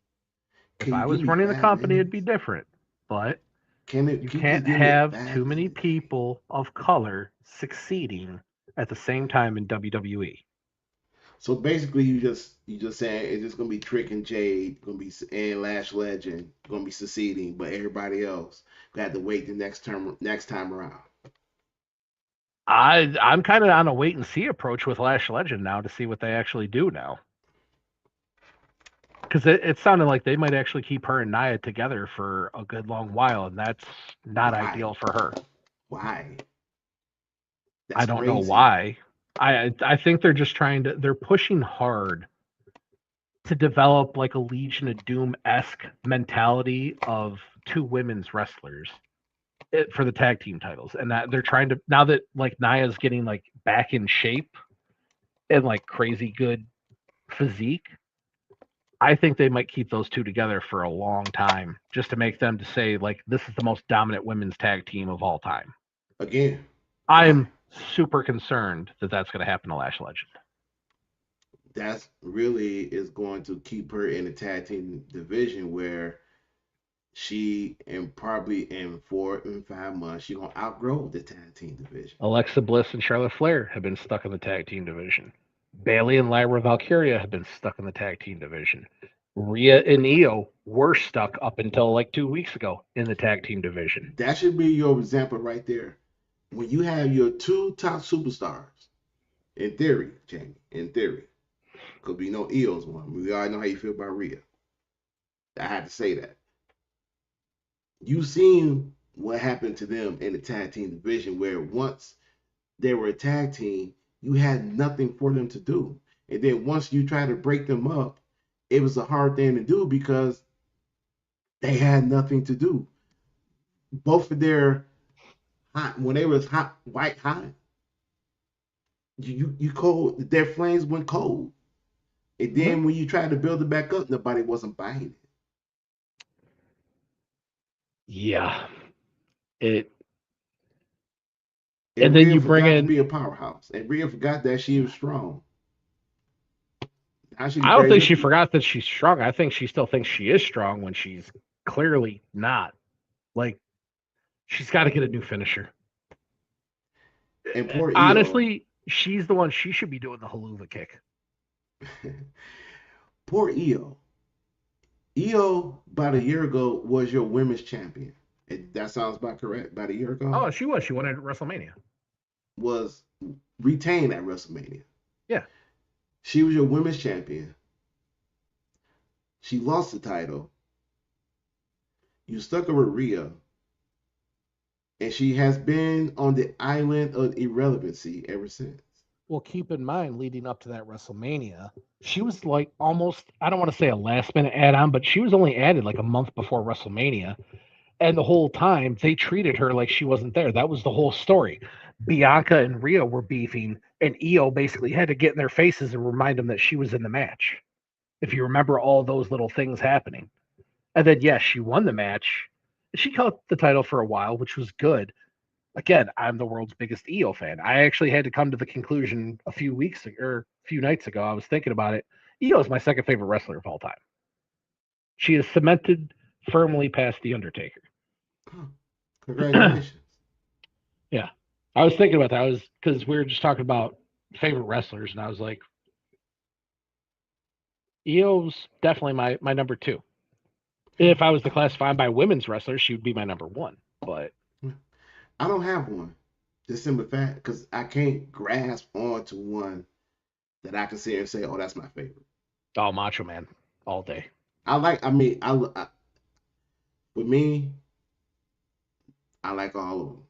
If Can you I give was me running the five company, it'd be minutes? different. But you Can you just can't give me have too 5 many minutes? people of color succeeding at the same time in WWE. So basically, you just saying it's just gonna be Trick and Jade gonna be and Lash Legend gonna be succeeding, but everybody else gonna have to wait the next time around. I'm kind of on a wait and see approach with Lash Legend now to see what they actually do now. Because it sounded like they might actually keep her and Nia together for a good long while, and that's not Why? ideal for her. Why? I That's don't know crazy. why. I think they're just they're pushing hard to develop like a Legion of Doom esque mentality of two women's wrestlers for the tag team titles, and that they're trying to now that like Nia's getting like back in shape and like crazy good physique. I think they might keep those two together for a long time just to make them to say like this is the most dominant women's tag team of all time. Again, why? I'm super concerned that that's going to happen to Lash Legend. That's really is going to keep her in the tag team division where she and probably in 4 and 5 months she gonna outgrow the tag team division. Alexa Bliss and Charlotte Flair have been stuck in the tag team division. Bailey and Lyra Valkyria have been stuck in the tag team division. Rhea and Io were stuck up until like 2 weeks ago in the tag team division. That should be your example right there. When you have your two top superstars, in theory, Jamie, in theory, because we know Eo's one. We already know how you feel about Rhea. I had to say that. You seen what happened to them in the tag team division, where once they were a tag team, you had nothing for them to do. And then once you try to break them up, it was a hard thing to do because they had nothing to do. Both of their hot when they was hot white hot, you cold their flames went cold. And Mm-hmm. then when you tried to build it back up, nobody wasn't buying it. Yeah, it and And then Rhea you bring forgot to in. be a powerhouse. And Rhea forgot that she was strong. Now she's I don't very think she lifted. forgot that she's strong. I think she still thinks she is strong when she's clearly not. Like she's got to get a new finisher. And poor Io. Honestly, she's the one. She should be doing the haluva kick. Poor Io. Io, about a year ago, was your women's champion. That sounds about correct. About a year ago, Oh, she was. She won at WrestleMania. was retained at WrestleMania. Yeah. She was your women's champion. She lost the title. You stuck her with Rhea, and she has been on the island of irrelevancy ever since. Well, keep in mind, leading up to that WrestleMania, she was like almost, I don't want to say a last minute add on, but she was only added like a month before WrestleMania. And the whole time they treated her like she wasn't there. That was the whole story. Bianca and Rhea were beefing, and Io basically had to get in their faces and remind them that she was in the match. If you remember all those little things happening. And then, yes, she won the match. She held the title for a while, which was good. Again, I'm the world's biggest Io fan. I actually had to come to the conclusion a few weeks ago, or a few nights ago. I was thinking about it. Io is my second favorite wrestler of all time. She is cemented firmly past The Undertaker. Oh, congratulations. Yeah. I was thinking about that. I was because we were just talking about favorite wrestlers, and I was like, Io's definitely my number two. If I was to I, classify them by women's wrestlers, she would be my number one. But I don't have one. Just simple fact, because I can't grasp onto one that I can sit here and say, "Oh, that's my favorite." oh, Macho Man, all day. I like. I mean, with me, I like all of them,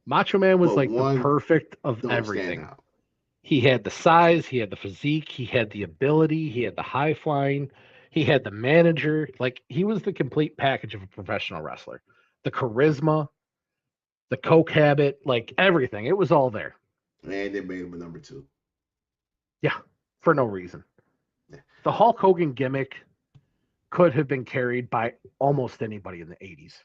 Macho Man was but like the one perfect of don't stand everything. out. He had the size, he had the physique, he had the ability, he had the high flying, he had the manager. Like he was the complete package of a professional wrestler. The charisma, the coke habit, like everything. It was all there. And they made him a number two. Yeah, for no reason. The Hulk Hogan gimmick could have been carried by almost anybody in the 80s.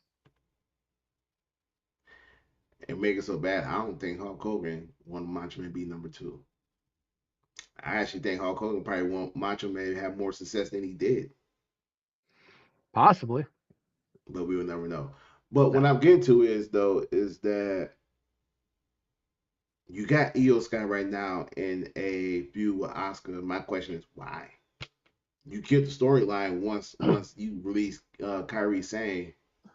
And make it so bad, I don't think Hulk Hogan wanted Macho Man to be number two. I actually think Hulk Hogan probably want Macho Man to have more success than he did, Possibly. but we will never know. But what No. I'm getting to is though is that you got Io Sky right now in a feud with Oscar. My question is why? You killed the storyline once you release Kyrie saying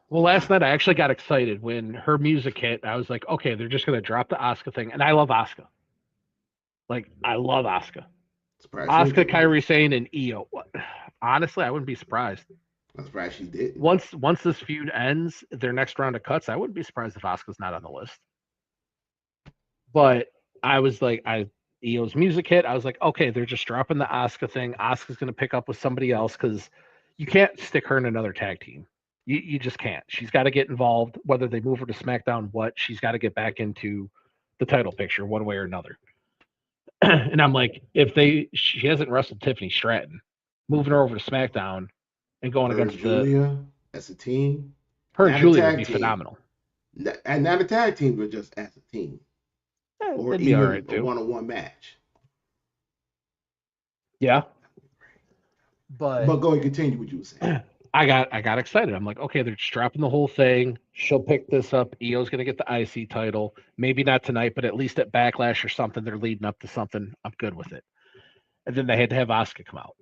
Well, last I, night I actually got excited when her music hit. I was like, okay, they're just going to drop the Asuka thing. And I love Asuka. Like, I love Asuka. surprised she didn't Asuka, get one. Kyrie Sane, and Io. Honestly, I wouldn't be surprised. I'm surprised she didn't. Once this feud ends, their next round of cuts, I wouldn't be surprised if Asuka's not on the list. But I was like, Io's music hit. I was like, okay, they're just dropping the Asuka thing. Asuka's going to pick up with somebody else because you can't stick her in another tag team. You just can't. She's got to get involved, whether they move her to SmackDown, what she's got to get back into the title picture one way or another. And I'm like, if she hasn't wrestled Tiffany Stratton, moving her over to SmackDown and going Her and against the Julia as a team, her and not a Julia would tag be team, phenomenal. and not a tag team, but just as a team, or That'd be all even right a too. one-on-one match. Yeah, But but go and continue what you were saying. I got excited. I'm like, okay, they're just dropping the whole thing. She'll pick this up. Io's gonna get the IC title. Maybe not tonight, but at least at Backlash or something, they're leading up to something. I'm good with it. And then they had to have Asuka come out.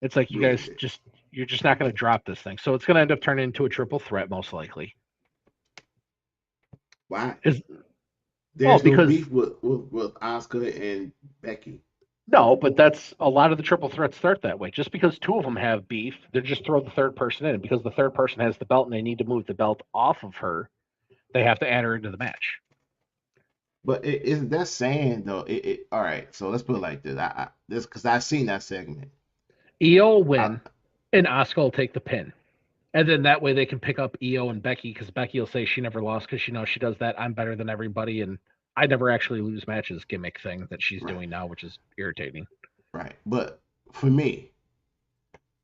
It's like you Ruined guys it. just you're just not gonna drop this thing. So it's gonna end up turning into a triple threat, most likely. Why? Is well, There's no because beef with Oscar and Becky. no, but that's a lot of the triple threats start that way. Just because two of them have beef, they just throw the third person in. Because the third person has the belt and they need to move the belt off of her, they have to add her into the match. But isn't that saying though? All right. So let's put it like this. This because I've seen that segment. Io will I, win, and Asuka will take the pin. And then that way they can pick up Io and Becky because Becky will say she never lost because she knows she does that. I'm better than everybody, and I never actually lose matches gimmick thing that she's right, doing now, which is irritating. right. But for me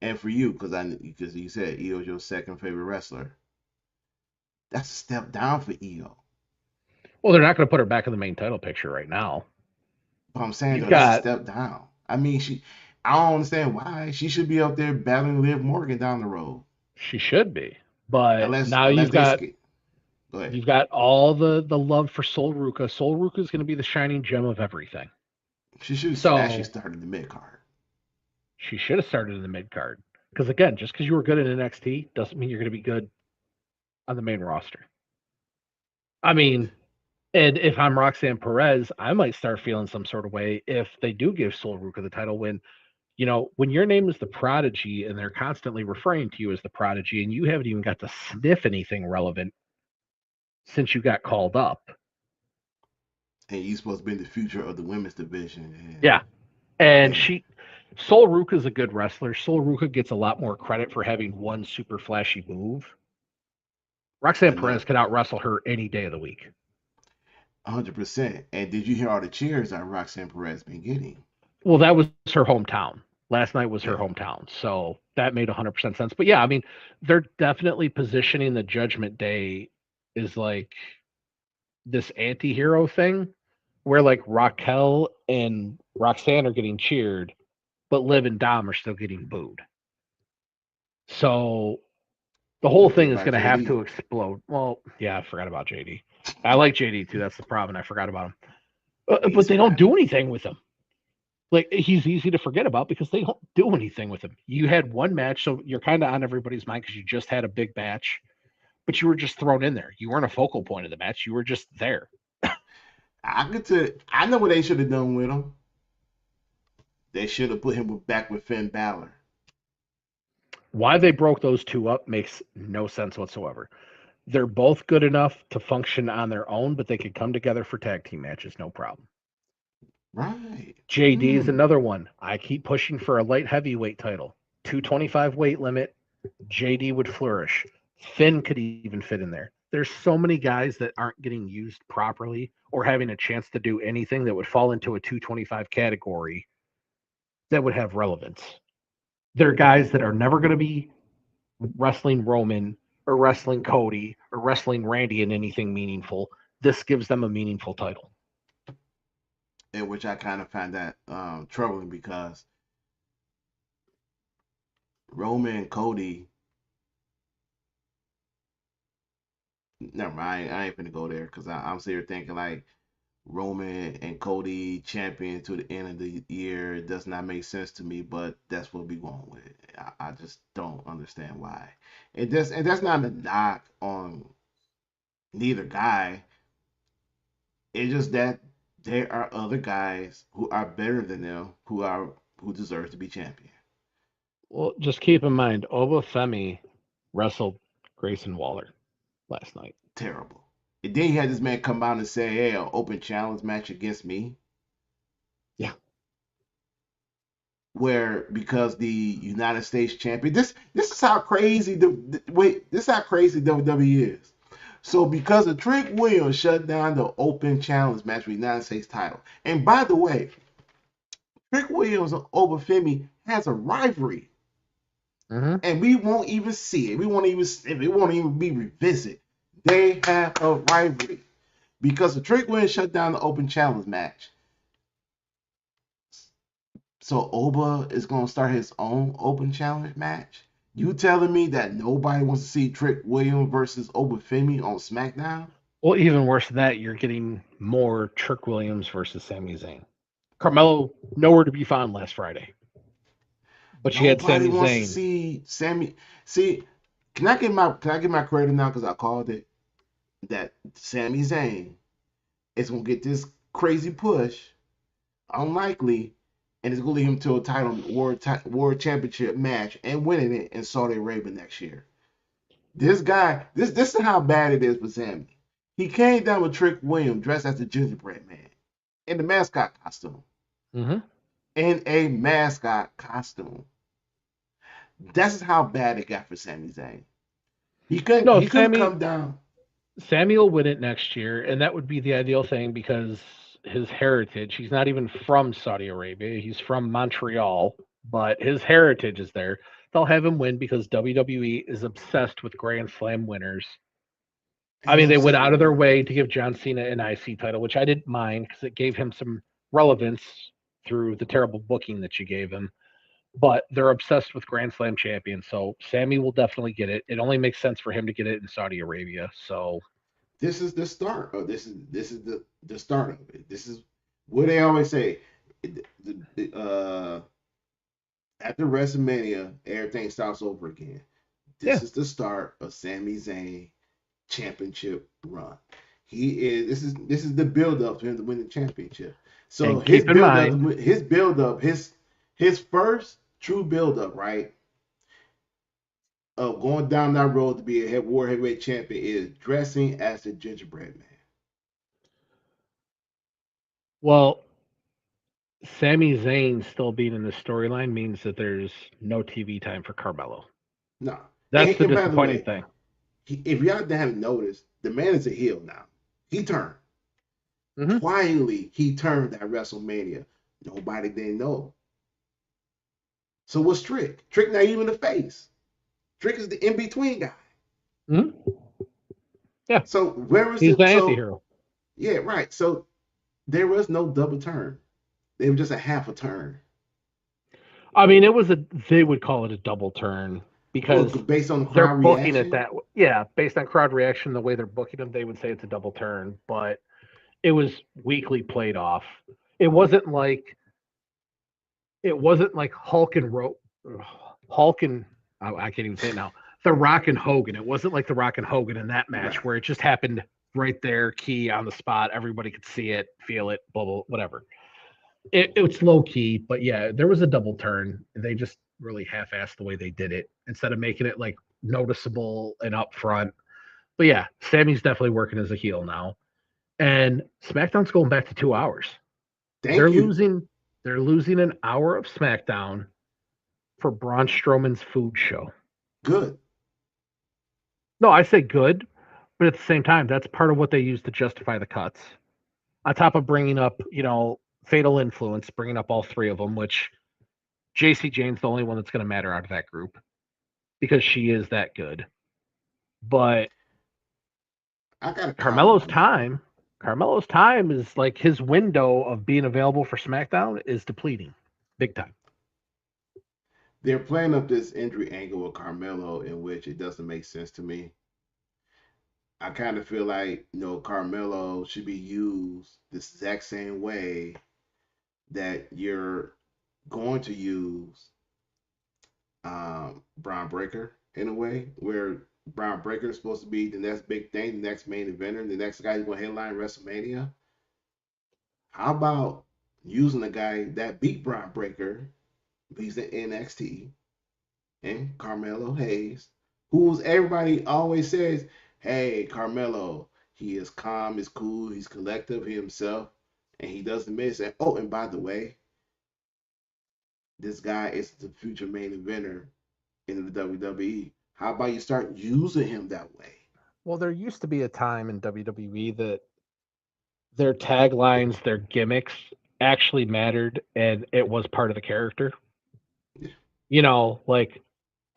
and for you, because you said Io's your second favorite wrestler, that's a step down for Io. Well, they're not going to put her back in the main title picture right now. But I'm saying You've though, that's a got step down. I mean, I don't understand why she should be up there battling Liv Morgan down the road. she should be, but Unless now unless you've they got skip. Go ahead. you've got all the love for Sol Ruka. Sol Ruka is going to be the shining gem of everything. She should have actually So started the mid card. she should have started in the mid card because again, just because you were good in NXT doesn't mean you're going to be good on the main roster. I mean, and if I'm Roxanne Perez, I might start feeling some sort of way if they do give Sol Ruka the title win. You know, when your name is the Prodigy and they're constantly referring to you as the Prodigy, and you haven't even got to sniff anything relevant since you got called up. And you supposed to be in the future of the women's division. Yeah. And And Sol Ruka is a good wrestler. Sol Ruka gets a lot more credit for having one super flashy move. Roxanne another Perez can out wrestle her any day of the week. 100%. And did you hear all the cheers that Roxanne Perez been getting? Well, that was her hometown. Last night was her Yeah. hometown. So that made 100% sense. But yeah, I mean, they're definitely positioning the Judgment Day is like this anti hero thing where like Raquel and Roxanne are getting cheered, but Liv and Dom are still getting booed. So the What whole you think thing is about going to have JD? to explode. Well, yeah, I forgot about JD. I like JD too. That's the problem. I forgot about him. But He's they don't do phenomenal. anything with him. Like he's easy to forget about because they don't do anything with him. You had one match, so you're kind of on everybody's mind because you just had a big match, but you were just thrown in there. You weren't a focal point of the match. You were just there. I know what they should have done with him. They should have put him back with Finn Balor. Why they broke those two up makes no sense whatsoever. They're both good enough to function on their own, but they could come together for tag team matches, no problem. Right. JD is another one. I keep pushing for a light heavyweight title. 225 weight limit. JD would flourish. Finn could even fit in there. There's so many guys that aren't getting used properly or having a chance to do anything that would fall into a 225 category that would have relevance. They're guys that are never going to be wrestling Roman or wrestling Cody or wrestling Randy in anything meaningful. This gives them a meaningful title. In which I kind of find that troubling because Roman and Cody. Never mind. I ain't finna go there because I'm sitting here thinking like Roman and Cody champion to the end of the year does not make sense to me, but that's what we going with. I just don't understand why. And that's not a knock on neither guy. It's just that there are other guys who are better than them who deserve to be champion. Well, just keep in mind, Oba Femi wrestled Grayson Waller last night. Terrible. And then you had this man come out and say, "Hey, an open challenge match against me," Yeah. where because the United States champion. This is how crazy wait. This is how crazy WWE is. So because of Trick Williams shut down the open challenge match for the United States title, and by the way, Trick Williams and Obafemi has a rivalry, Mm-hmm. and we won't even see it. It won't even be revisited. They have a rivalry because the Trick Williams shut down the open challenge match. So Oba is gonna start his own open challenge match. You telling me that nobody wants to see Trick Williams versus Obafemi on SmackDown? Well, even worse than that, you're getting more Trick Williams versus Sami Zayn. Carmelo nowhere to be found last Friday, but you had Nobody Sami wants to Zayn. see Sammy. See, can I get my credit now because I called it that Sami Zayn is gonna get this crazy push, unlikely, and it's gonna lead him to a title world championship match and winning it in Saudi Arabia next year. This guy, this is how bad it is for Sammy. He came down with Trick Williams dressed as the gingerbread man in the mascot costume. Mm-hmm. In a mascot costume. That's how bad it got for Sami Zayn. He couldn't No, he couldn't come down. Sammy will win it next year, and that would be the ideal thing because his heritage. He's not even from Saudi Arabia. He's from Montreal, but his heritage is there. They'll have him win because WWE is obsessed with Grand Slam winners. I And mean, I'm they went saying, out of their way to give John Cena an IC title, which I didn't mind because it gave him some relevance through the terrible booking that you gave him. But they're obsessed with Grand Slam champions, so Sammy will definitely get it. It only makes sense for him to get it in Saudi Arabia. So this is the start. This is the start of it. This is what they always say. After WrestleMania, everything starts over again. yeah, This is the start of Sami Zayn championship run. He is this is the build up for him to win the championship. So and keep in mind, his first true build up, right? Of going down that road to be a world heavyweight champion is dressing as the gingerbread man. well, Sami Zayn still being in the storyline means that there's no TV time for Carmelo. No. That's the And by the disappointing way, thing. if y'all haven't noticed, the man is a heel now. He turned. Hmm. Finally, he turned at WrestleMania. Nobody didn't know. So what's Trick? Trick not even the face. Trick is the in between guy. Hmm. Yeah, So where is he's the it? So anti-hero. yeah, right. So there was no double turn. It was just a half a turn. I mean, it was a they would call it a double turn Well, because based on the they're crowd booking it reaction. that way. Yeah, based on crowd reaction, the way they're booking them, they would say it's a double turn, but it was weakly played off. It wasn't like it wasn't like Hulk and I can't even say it now. The Rock and Hogan. It wasn't like the Rock and Hogan in that match Right. where it just happened right there, key on the spot. Everybody could see it, feel it, blah blah, whatever. It was low key, but yeah, there was a double turn. They just really half-assed the way they did it instead of making it like noticeable and upfront. But yeah, Sammy's definitely working as a heel now. And SmackDown's going back to 2 hours. They're Thank you. losing they're losing an hour of SmackDown for Braun Strowman's food show. Good. No, I say good, but at the same time, that's part of what they use to justify the cuts. On top of bringing up, Fatal Influence, bringing up all three of them, which JC Jane's the only one that's going to matter out of that group because she is that good. But I got a comment Carmelo's on that. time, Carmelo's time is like his window of being available for SmackDown is depleting, big time. They're playing up this injury angle with Carmelo, in which it doesn't make sense to me. I kind of feel like Carmelo should be used this exact same way that you're going to use Bron Breakker in a way where Bron Breakker is supposed to be the next big thing, the next main eventer, the next guy who's going to headline WrestleMania. How about using a guy that beat Bron Breakker, he's in NXT, and Carmelo Hayes, who's everybody always says, hey, Carmelo, he is calm, he's cool, he's collective, he himself, and he doesn't miss. And oh, and by the way, this guy is the future main eventer in the WWE. How about you start using him that way? Well, there used to be a time in WWE that their taglines, their gimmicks actually mattered and it was part of the character. Yeah. Like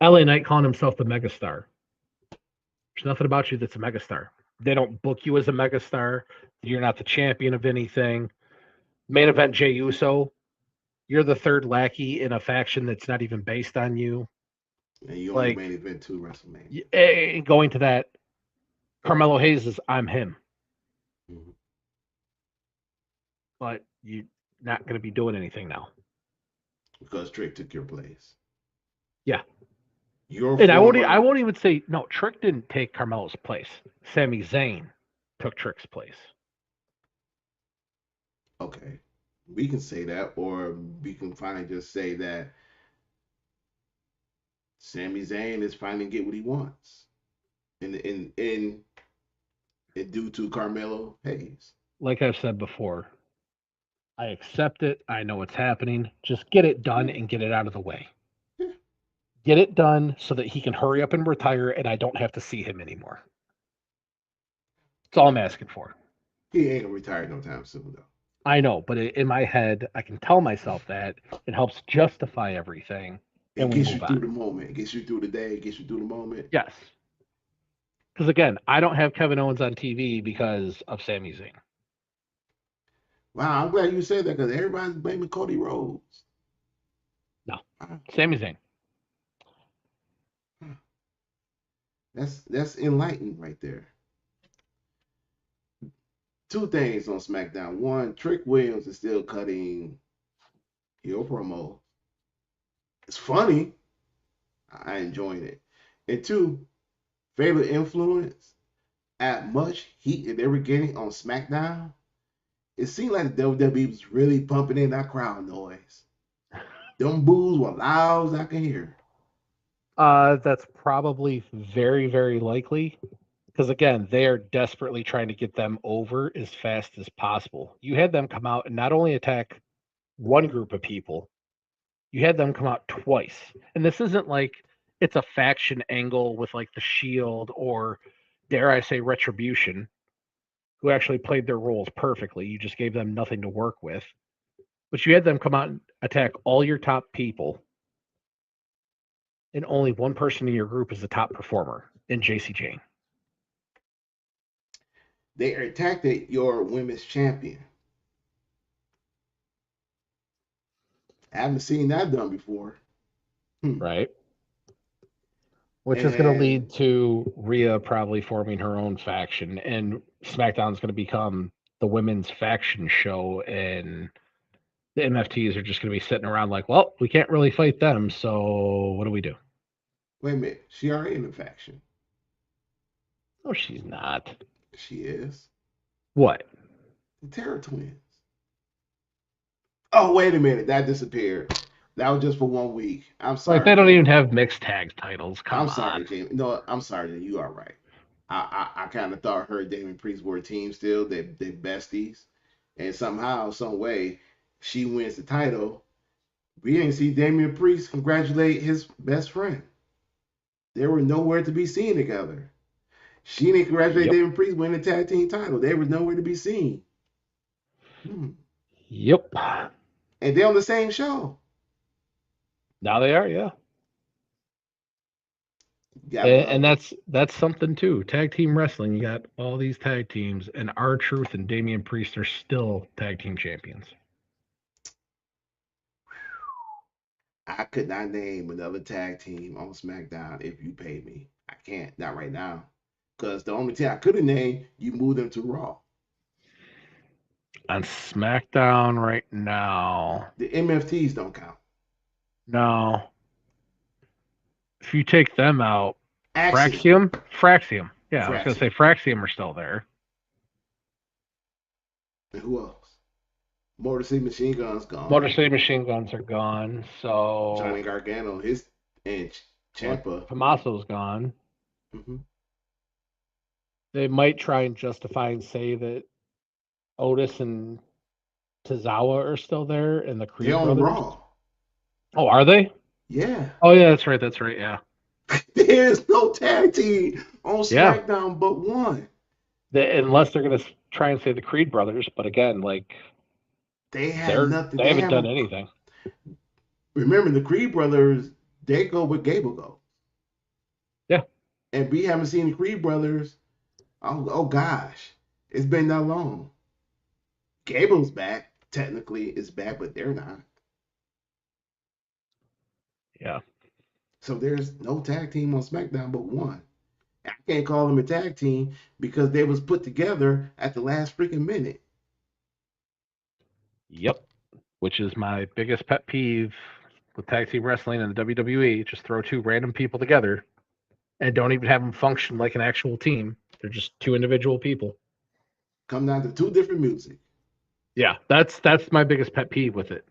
LA Knight calling himself the megastar. There's nothing about you that's a megastar. They don't book you as a megastar. You're not the champion of anything. Main event Jey Uso. You're the third lackey in a faction that's not even based on you. And you only Like main event two WrestleMania. going to that, Carmelo Hayes is I'm him, Mm-hmm. but you're not going to be doing anything now. Because Trick took your place. Yeah, Your and I former. won't even say no. Trick didn't take Carmelo's place. Sami Zayn took Trick's place. Okay. We can say that, or we can finally just say that Sami Zayn is finally get what he wants. In due to Carmelo Hayes. Like I've said before, I accept it. I know what's happening. Just get it done Yeah, and get it out of the way. yeah. Get it done so that he can hurry up and retire and I don't have to see him anymore. That's all I'm asking for. He ain't gonna retire no time soon though. I know, but in my head, I can tell myself that it helps justify everything It and we gets you move through on. the moment. It gets you through the day. It gets you through the moment. Yes. Because again, I don't have Kevin Owens on TV because of Sami Zayn. Wow, I'm glad you said that because everybody's blaming Cody Rhodes. No, Wow. Sami Zayn. That's enlightened right there. Two things on SmackDown. One, Trick Williams is still cutting heel promo. It's funny. I enjoying it. And two, favorite influence. At much heat that they were getting on SmackDown, it seemed like the WWE was really pumping in that crowd noise. Them boos were loud as I can hear. That's probably very, very likely because again, they are desperately trying to get them over as fast as possible. You had them come out and not only attack one group of people, you had them come out twice. And this isn't like it's a faction angle with like the Shield or dare I say Retribution, who actually played their roles perfectly. You just gave them nothing to work with. But you had them come out and attack all your top people, and only one person in your group is the top performer in JC Jane. They attacked your women's champion. I haven't seen that done before. Hmm. Right? Which is going to And lead to Rhea probably forming her own faction, and SmackDown's going to become the women's faction show, and the MFTs are just going to be sitting around like, well, we can't really fight them, so what do we do? wait a minute, she already in the faction. Oh, she's not. She is What? the Terror Twins. Oh, wait a minute, that disappeared. That was just for 1 week. I'm Like sorry, they don't even Jamie. have mixed tag titles. I'm Come sorry, on. Jamie. No, I'm sorry. You are right. kind of thought her and Damian Priest were a team still. They besties, and somehow, some way, she wins the title. We didn't see Damian Priest congratulate his best friend. They were nowhere to be seen together. She didn't congratulate Yep. Damian Priest winning the tag team title. They were nowhere to be seen. Hmm. Yep. And they're on the same show. Now they are, yeah. You gotta And love it. that's something too. Tag team wrestling, you got all these tag teams, and R-Truth and Damian Priest are still tag team champions. I could not name another tag team on SmackDown if you paid me. I can't, not right now. Because the only team I could have named, you moved them to Raw. On SmackDown right now, The MFTs don't count. no. If you take them out, Axiom. Fraxium. Yeah, I was gonna Fraxiom. say Fraxium are still there. And who else? Motor City Machine Guns Motor gone. City Machine Guns are gone, Johnny so Gargano, his and well, Champa. Tommaso's gone. Mm-hmm. They might try and justify and say that Otis and Tozawa are still there, and the They're Creed on brothers. Raw. Oh, are they? Yeah. Oh yeah, that's right. That's right. Yeah. There's no tag team on Yeah. SmackDown but one. Unless they're gonna try and say the Creed brothers, but again, like They had nothing. they They haven't have done a. anything. Remember the Creed brothers? They go with Gable go, Yeah. and we haven't seen the Creed brothers. Oh gosh, it's been that long. Gable's back. Technically, is back, but they're not. Yeah. So there's no tag team on SmackDown but one. I can't call them a tag team because they was put together at the last freaking minute. Yep. Which is my biggest pet peeve with tag team wrestling and the WWE. Just throw two random people together and don't even have them function like an actual team. They're just two individual people. Come down to two different music. Yeah, that's my biggest pet peeve with it.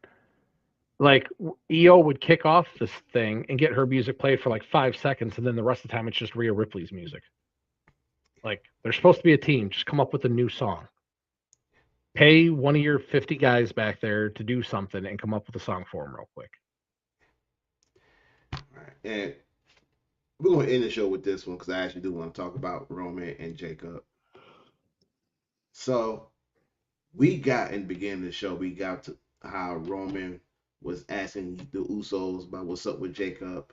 Like EO would kick off this thing and get her music played for like 5 seconds, and then the rest of the time it's just Rhea Ripley's music. Like they're supposed to be a team. Just come up with a new song. Pay one of your 50 guys back there to do something and come up with a song for them real quick. All right. And we're going to end the show with this one because I actually do want to talk about Roman and Jacob. So we got in the beginning of the show, we got to how Roman was asking the Usos about what's up with Jacob,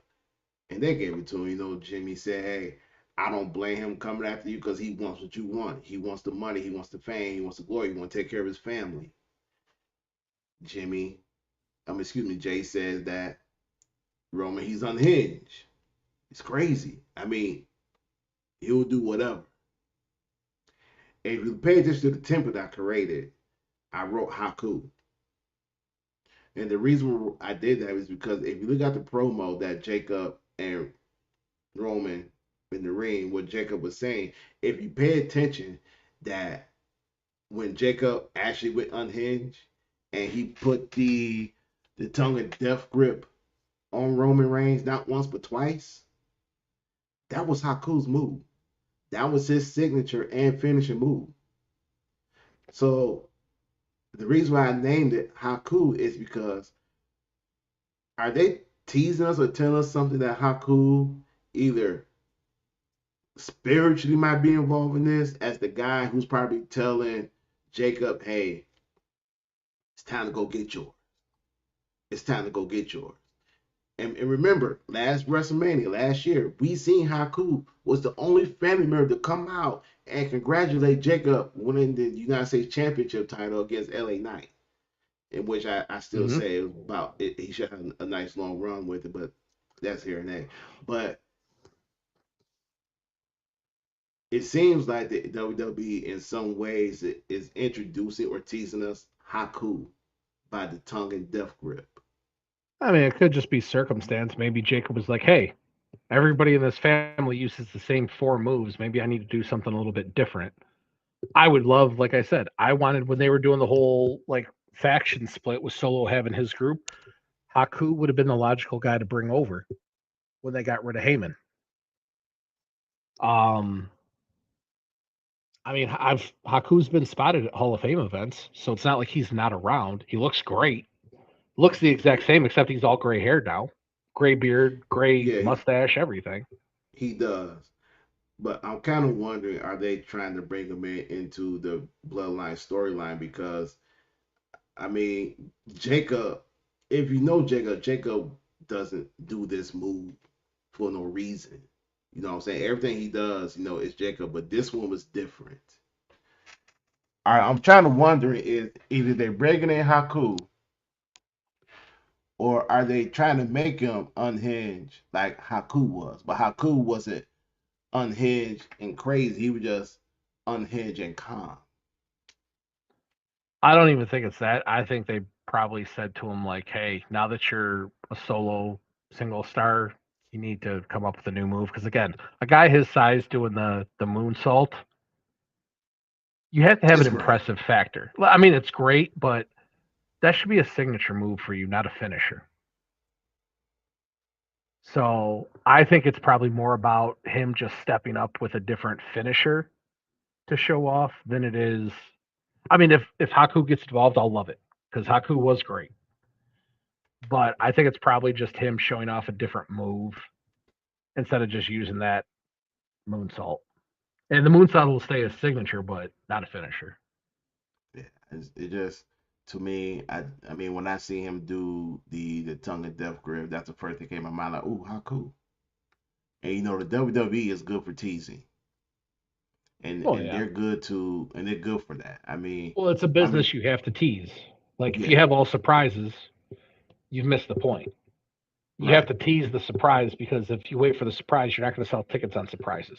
and they gave it to him. Jimmy said, "Hey, I don't blame him coming after you because he wants what you want. He wants the money, he wants the fame, he wants the glory, he wants to take care of his family." Jimmy, excuse me, Jay says that Roman, he's unhinged. It's crazy. I mean, he'll do whatever. And if you pay attention to the template I created, I wrote Haku. And the reason I did that is because if you look at the promo that Jacob and Roman in the ring, what Jacob was saying, if you pay attention, that when Jacob actually went unhinged and he put the tongue of death grip on Roman Reigns not once but twice, that was Haku's move. That was his signature and finishing move. So the reason why I named it Haku is because are they teasing us or telling us something that Haku either spiritually might be involved in this as the guy who's probably telling Jacob, hey, it's time to go get yours. It's time to go get yours. And remember, last WrestleMania, last year, we seen Haku was the only family member to come out and congratulate Jacob winning the United States Championship title against LA Knight, in which I still Mm-hmm. say it was about it, he should have a nice long run with it, but that's here and there. But it seems like the WWE in some ways is introducing or teasing us Haku by the tongue and death grip. I mean, it could just be circumstance. Maybe Jacob was like, "Hey, everybody in this family uses the same four moves. Maybe I need to do something a little bit different." I would love, like I said, I wanted when they were doing the whole like faction split with Solo having his group. Haku would have been the logical guy to bring over when they got rid of Heyman. Um, I mean, I've Haku's been spotted at Hall of Fame events, so it's not like he's not around. He looks great. Looks the exact same, except he's all gray haired now. Gray beard, gray Yeah, mustache, everything. he does. But I'm kind of wondering, are they trying to bring him into the Bloodline storyline? Because I mean, Jacob, if you know Jacob, Jacob doesn't do this move for no reason. You know what I'm saying? Everything he does, is Jacob, but this one was different. I'm trying to wonder is either they're bringing in Haku or are they trying to make him unhinged like Haku was? But Haku wasn't unhinged and crazy. He was just unhinged and calm. I don't even think it's that. I think they probably said to him like, "Hey, now that you're a solo single star, you need to come up with a new move." Because again, a guy his size doing the moonsault, you have to have an It's great. impressive factor. I mean, it's great, but that should be a signature move for you, not a finisher. So I think it's probably more about him just stepping up with a different finisher to show off than it is. I mean, if Haku gets involved, I'll love it because Haku was great. But I think it's probably just him showing off a different move instead of just using that moonsault. And the moonsault will stay his signature, but not a finisher. Yeah, it just to me, I mean, when I see him do the tongue of death grip, that's the first thing came to my mind. Like, ooh, how cool! And the WWE is good for teasing, and Oh and yeah. they're good to and they're good for that. Well, it's a I mean, business you have to tease. Like if you yeah, have all surprises, you've missed the point. You have right, to tease the surprise because if you wait for the surprise, you're not going to sell tickets on surprises.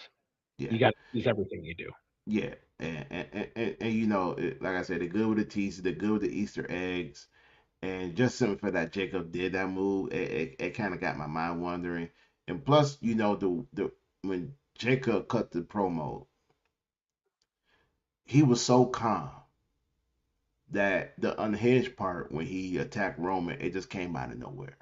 yeah, You got to tease everything you do. yeah, and like I said, they're good with the teasing, they're good with the Easter eggs, and just something for that Jacob did that move, it kind of got my mind wandering. And plus, the when Jacob cut the promo, he was so calm that the unhinged part when he attacked Roman, it just came out of nowhere.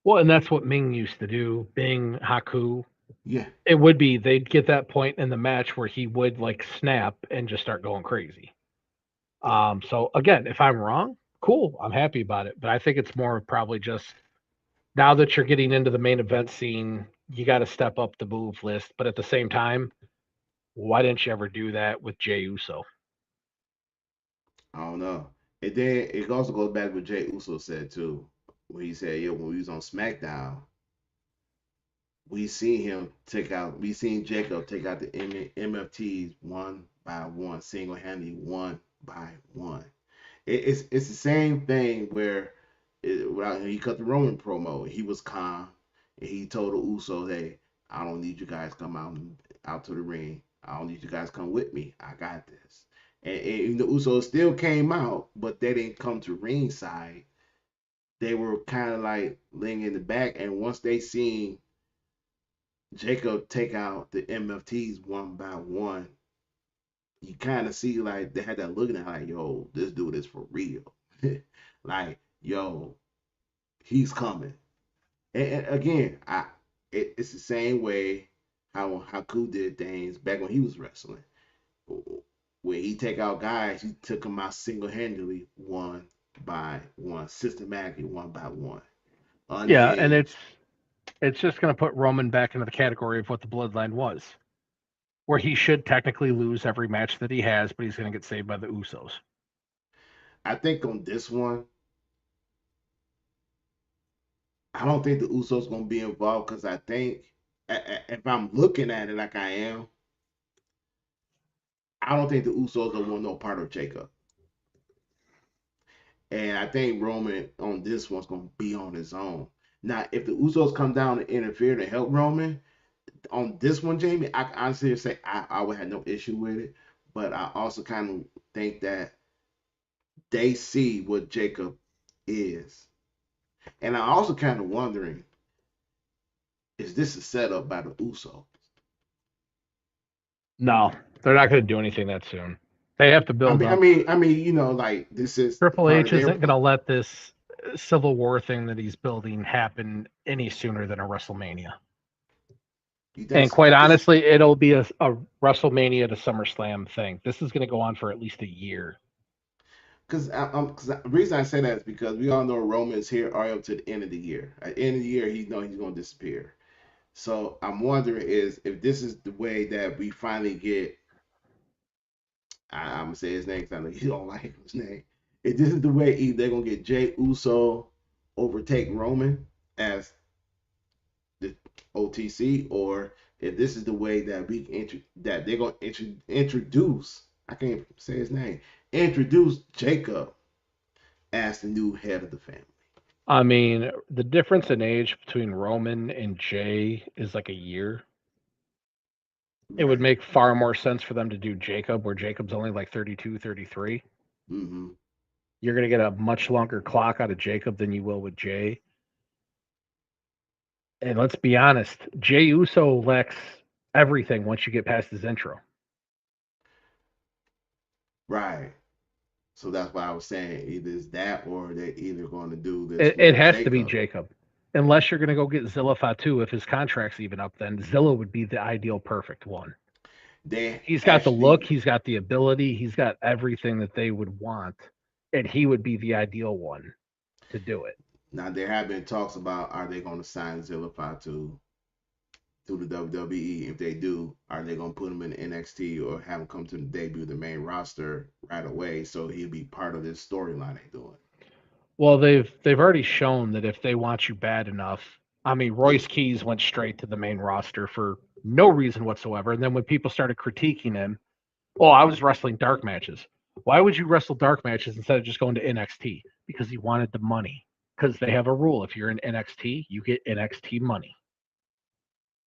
Well, and that's what Ming used to do. Bing, Haku, Yeah, it would be they'd get that point in the match where he would like snap and just start going crazy. yeah. So again, if I'm wrong, cool, I'm happy about it. But I think it's more of probably just now that you're getting into the main event scene, you got to step up the move list. But at the same time, why didn't you ever do that with Jey Uso? I don't know. And then it also goes back to what Jay Uso said too, when he said, "Yo, when we was on SmackDown, we seen Jacob take out the MFTs one by one, single handedly, one by one." It's the same thing where he cut the Roman promo. He was calm and he told the Usos, "Hey, I don't need you guys to come out to the ring. I don't need you guys to come with me. I got this." And the Usos still came out, but they didn't come to ringside. They were kind of like laying in the back. And once they seen Jacob take out the MFTs one by one, you kind of see like they had that look at it like, "Yo, this dude is for real." Like, yo, he's coming. And again, it's the same way how Haku did things back when he was wrestling. When he take out guys, he took them out single handedly, one by one, systematically, one by one, Yeah, and it's unhinged. it's just going to put Roman back into the category of what the Bloodline was, where he should technically lose every match that he has, but he's going to get saved by the Usos. I think on this one, I don't think the Usos gonna be involved because I think if I'm looking at it like I am, I don't think the Usos don't want no part of Jacob. And I think Roman on this one's gonna be on his own. Now, if the Usos come down and interfere to help Roman on this one, Jamie, I can honestly say I would have no issue with it. But I also kind of think that they see what Jacob is, and I also kind of wondering, is this a setup by the Usos? No, they're not going to do anything that soon. They have to I build mean, I up. mean, I mean, like this is Triple part H of their isn't going to let this Civil War thing that he's building happen any sooner than a WrestleMania. You think And so? quite honestly, it'll be a WrestleMania to SummerSlam thing. This is going to go on for at least a year. Because the reason I say that is because we all know Roman's here are up to the end of the year. At the end of the year, he know he's gonna disappear. So I'm wondering is if this is the way that we finally get. I'm gonna say his name because I know you don't like his name. If this is the way they're gonna get Jay Uso overtake Roman as the OTC, or if this is the way that that they're gonna introduce. I can't say his name. Introduce Jacob as the new head of the family. I mean, the difference in age between Roman and Jay is like a year. It would Right. make far more sense for them to do Jacob, where Jacob's only like 32, 33. Mm-hmm. You're going to get a much longer clock out of Jacob than you will with Jay. And let's be honest, Jay Uso lacks everything once you get past his intro. Right. So that's why I was saying either it's that or they're either going to do this It with has to be Jacob. Jacob. Unless you're going to go get Zilla Fatu, if his contract's even up, then Zilla would be the ideal perfect one. They He's got the look, actually he's got the ability, he's got everything that they would want, and he would be the ideal one to do it. now there have been talks about are they going to sign Zilla to the WWE? If they do, are they going to put him in NXT or have him come to the debut the main roster right away so he'll be part of this storyline they're doing? Well, they've already shown that if they want you bad enough, I mean, Yeah. Royce Keys went straight to the main roster for no reason whatsoever, and then when people started critiquing him, oh, I was wrestling dark matches. Why would you wrestle dark matches instead of just going to NXT? Because he wanted the money. Because they have a rule: if you're in NXT, you get NXT money.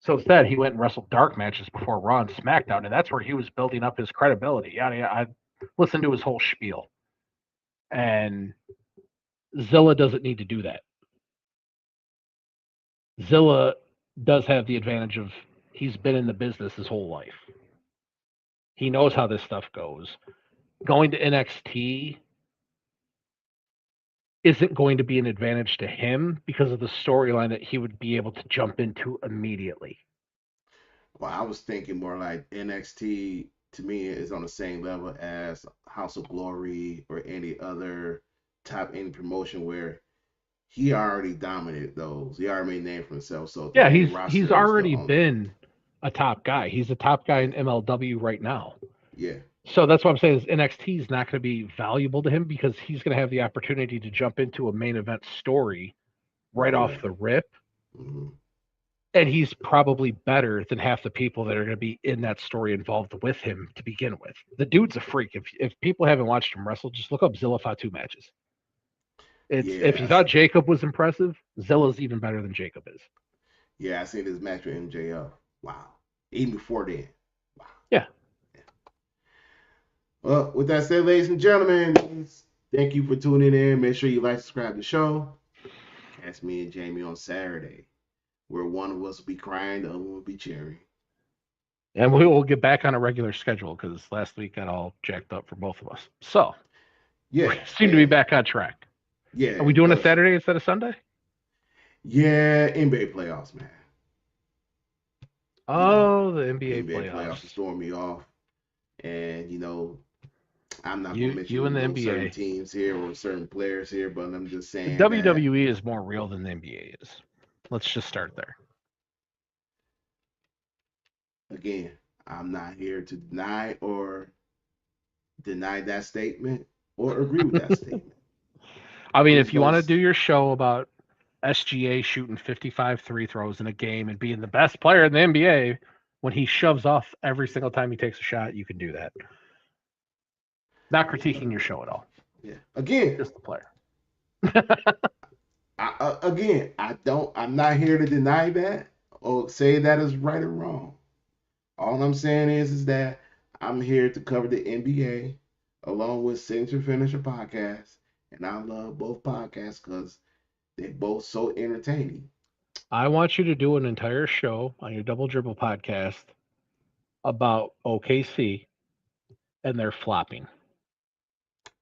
So instead, he went and wrestled dark matches before Raw and SmackDown, and that's where he was building up his credibility. I listened to his whole spiel, and Zilla doesn't need to do that. Zilla does have the advantage of he's been in the business his whole life. He knows how this stuff goes. Going to NXT isn't going to be an advantage to him because of the storyline that he would be able to jump into immediately. Well, I was thinking more like NXT to me is on the same level as House of Glory or any other top indie promotion where he already dominated those. He already made a name for himself. So the Yeah, main he's roster is the already only. been a top guy. He's a top guy Yeah, in MLW right now. yeah, So that's what I'm saying is NXT is not going to be valuable to him because he's going to have the opportunity to jump into a main event story right right off away. the rip. Mm-hmm. And he's probably better than half the people that are going to be in that story involved with him to begin with. The dude's a freak. If people haven't watched him wrestle, just look up Zilla Fatu matches. It's if you Yeah, thought Jacob was impressive, Zilla's even better than Jacob is. yeah, I seen this match with MJF. Wow. Even before then. Wow. Yeah. Yeah. Well, with that said, ladies and gentlemen, thank you for tuning in. Make sure you like, subscribe to the show. Catch me and Jamie on Saturday, where one of us will be crying, the other one will be cheering. And we will get back on a regular schedule because last week got all jacked up for both of us. So we Yeah, seem to be back on track. Are we doing a because Saturday instead of Sunday? yeah, NBA playoffs, man. You know, Oh, the NBA NBA playoffs is playoffs. throwing me off, and I'm not gonna You and mention the no certain NBA. teams here or certain players here, but I'm just The saying that WWE is more real than the NBA is. Let's just start there. again, I'm not here to deny that statement or agree with that statement. I I'm mean, just if you gonna want to do your show about SGA shooting 55 free throws in a game and being the best player in the NBA when he shoves off every single time he takes a shot, you can do that. Not yeah, critiquing your show at all, yeah. Again, just the player. I don't. I'm not here to deny that or say that is right or wrong. All I'm saying is that I'm here to cover the NBA along with Signature Finisher podcast, and I love both podcasts because they're both so entertaining. I want you to do an entire show on your Double Dribble podcast about OKC and their flopping.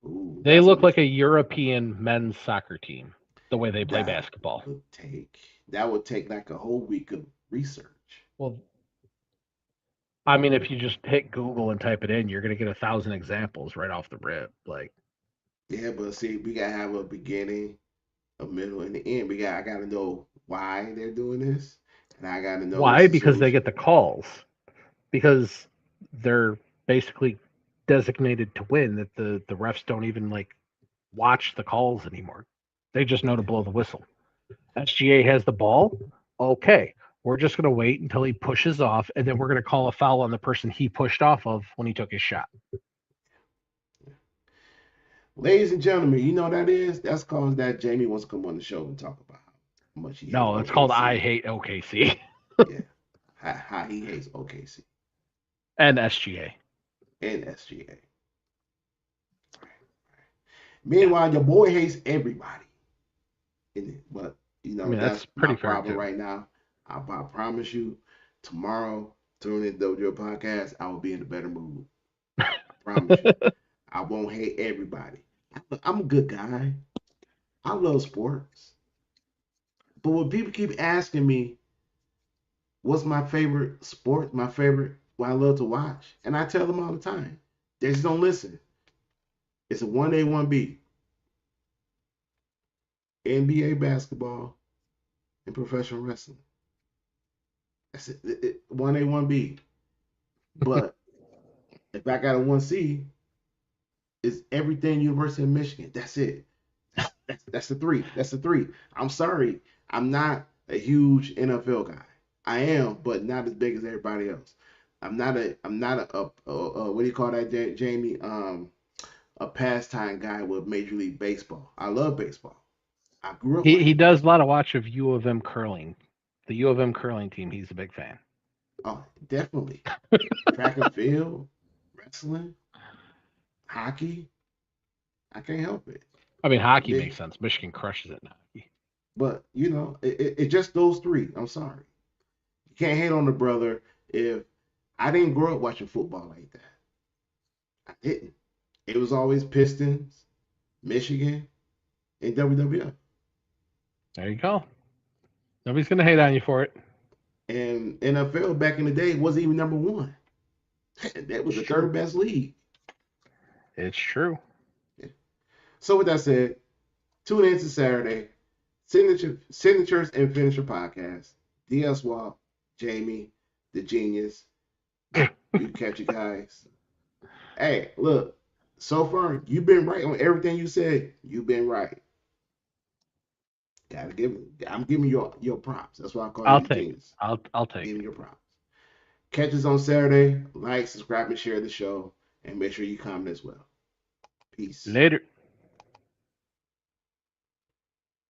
Ooh, They that's look gonna be like a European men's soccer team the way they play that basketball. would take that would take like a whole week of research. Well, I mean, if you just hit Google and type it in, you're gonna get 1,000 examples right off the rip. Like, Yeah, but see, we gotta have a beginning, a middle, and the end. I gotta know why they're doing this, and I gotta know what's why? the Because they solution. get the calls. Because they're basically designated to win. That the refs don't even like watch the calls anymore. They just know to Yeah. blow the whistle. SGA has the ball. Okay, we're just going to wait until he pushes off, and then we're going to call a foul on the person he pushed off of when he took his shot. Ladies and gentlemen, you know what that is? That's cause that Jamie wants to come on the show and talk about how much he hates No, it's called I OKC. hate OKC Yeah, how he hates OKC and SGA. and SGA. Yeah, Meanwhile, your boy hates everybody. But I mean that's that's my pretty fair problem too. right now. I promise you, tomorrow, tune in to your podcast, I will be in a better mood. I promise you. I won't hate everybody. I'm a good guy. I love sports. But when people keep asking me what's my favorite sport, my favorite, what I love to watch, and I tell them all the time, they just don't listen. It's a 1A, 1B, NBA basketball and professional wrestling. That's it 1A, 1B. But if I got a 1C, it's everything University of Michigan. That's it. That's the three. That's the three. I'm sorry. I'm not a huge NFL guy. I am, but not as big as everybody else. I'm not a what do you call that, Jamie? A pastime guy with Major League Baseball. I love baseball. I grew up He watching does a baseball. lot of watch of U of M curling. The U of M curling team, he's a big fan. Oh, definitely. Track and field, wrestling, hockey. I can't help it. I mean, hockey makes Big, sense. Michigan crushes it in hockey. but it just those three. I'm sorry. You can't hate on the brother if I didn't grow up watching football like that. I didn't. It was always Pistons, Michigan, and WWF. There you go. Nobody's gonna hate on you for it. And NFL back in the day wasn't even number one. That was It's the true. third best league. It's true. Yeah. So with that said, tune in to Saturday. Signatures and Finisher podcast. DS Swap, Jamie, the genius. You catch it, guys. Hey, look. So far, you've been right on everything you said. You've been right. Gotta give. I'm giving you your props. That's why I call you I'll the take it. genius. I'll take Giving it. your props. Catch us on Saturday. Like, subscribe, and share the show. And make sure you comment as well. Peace. Later.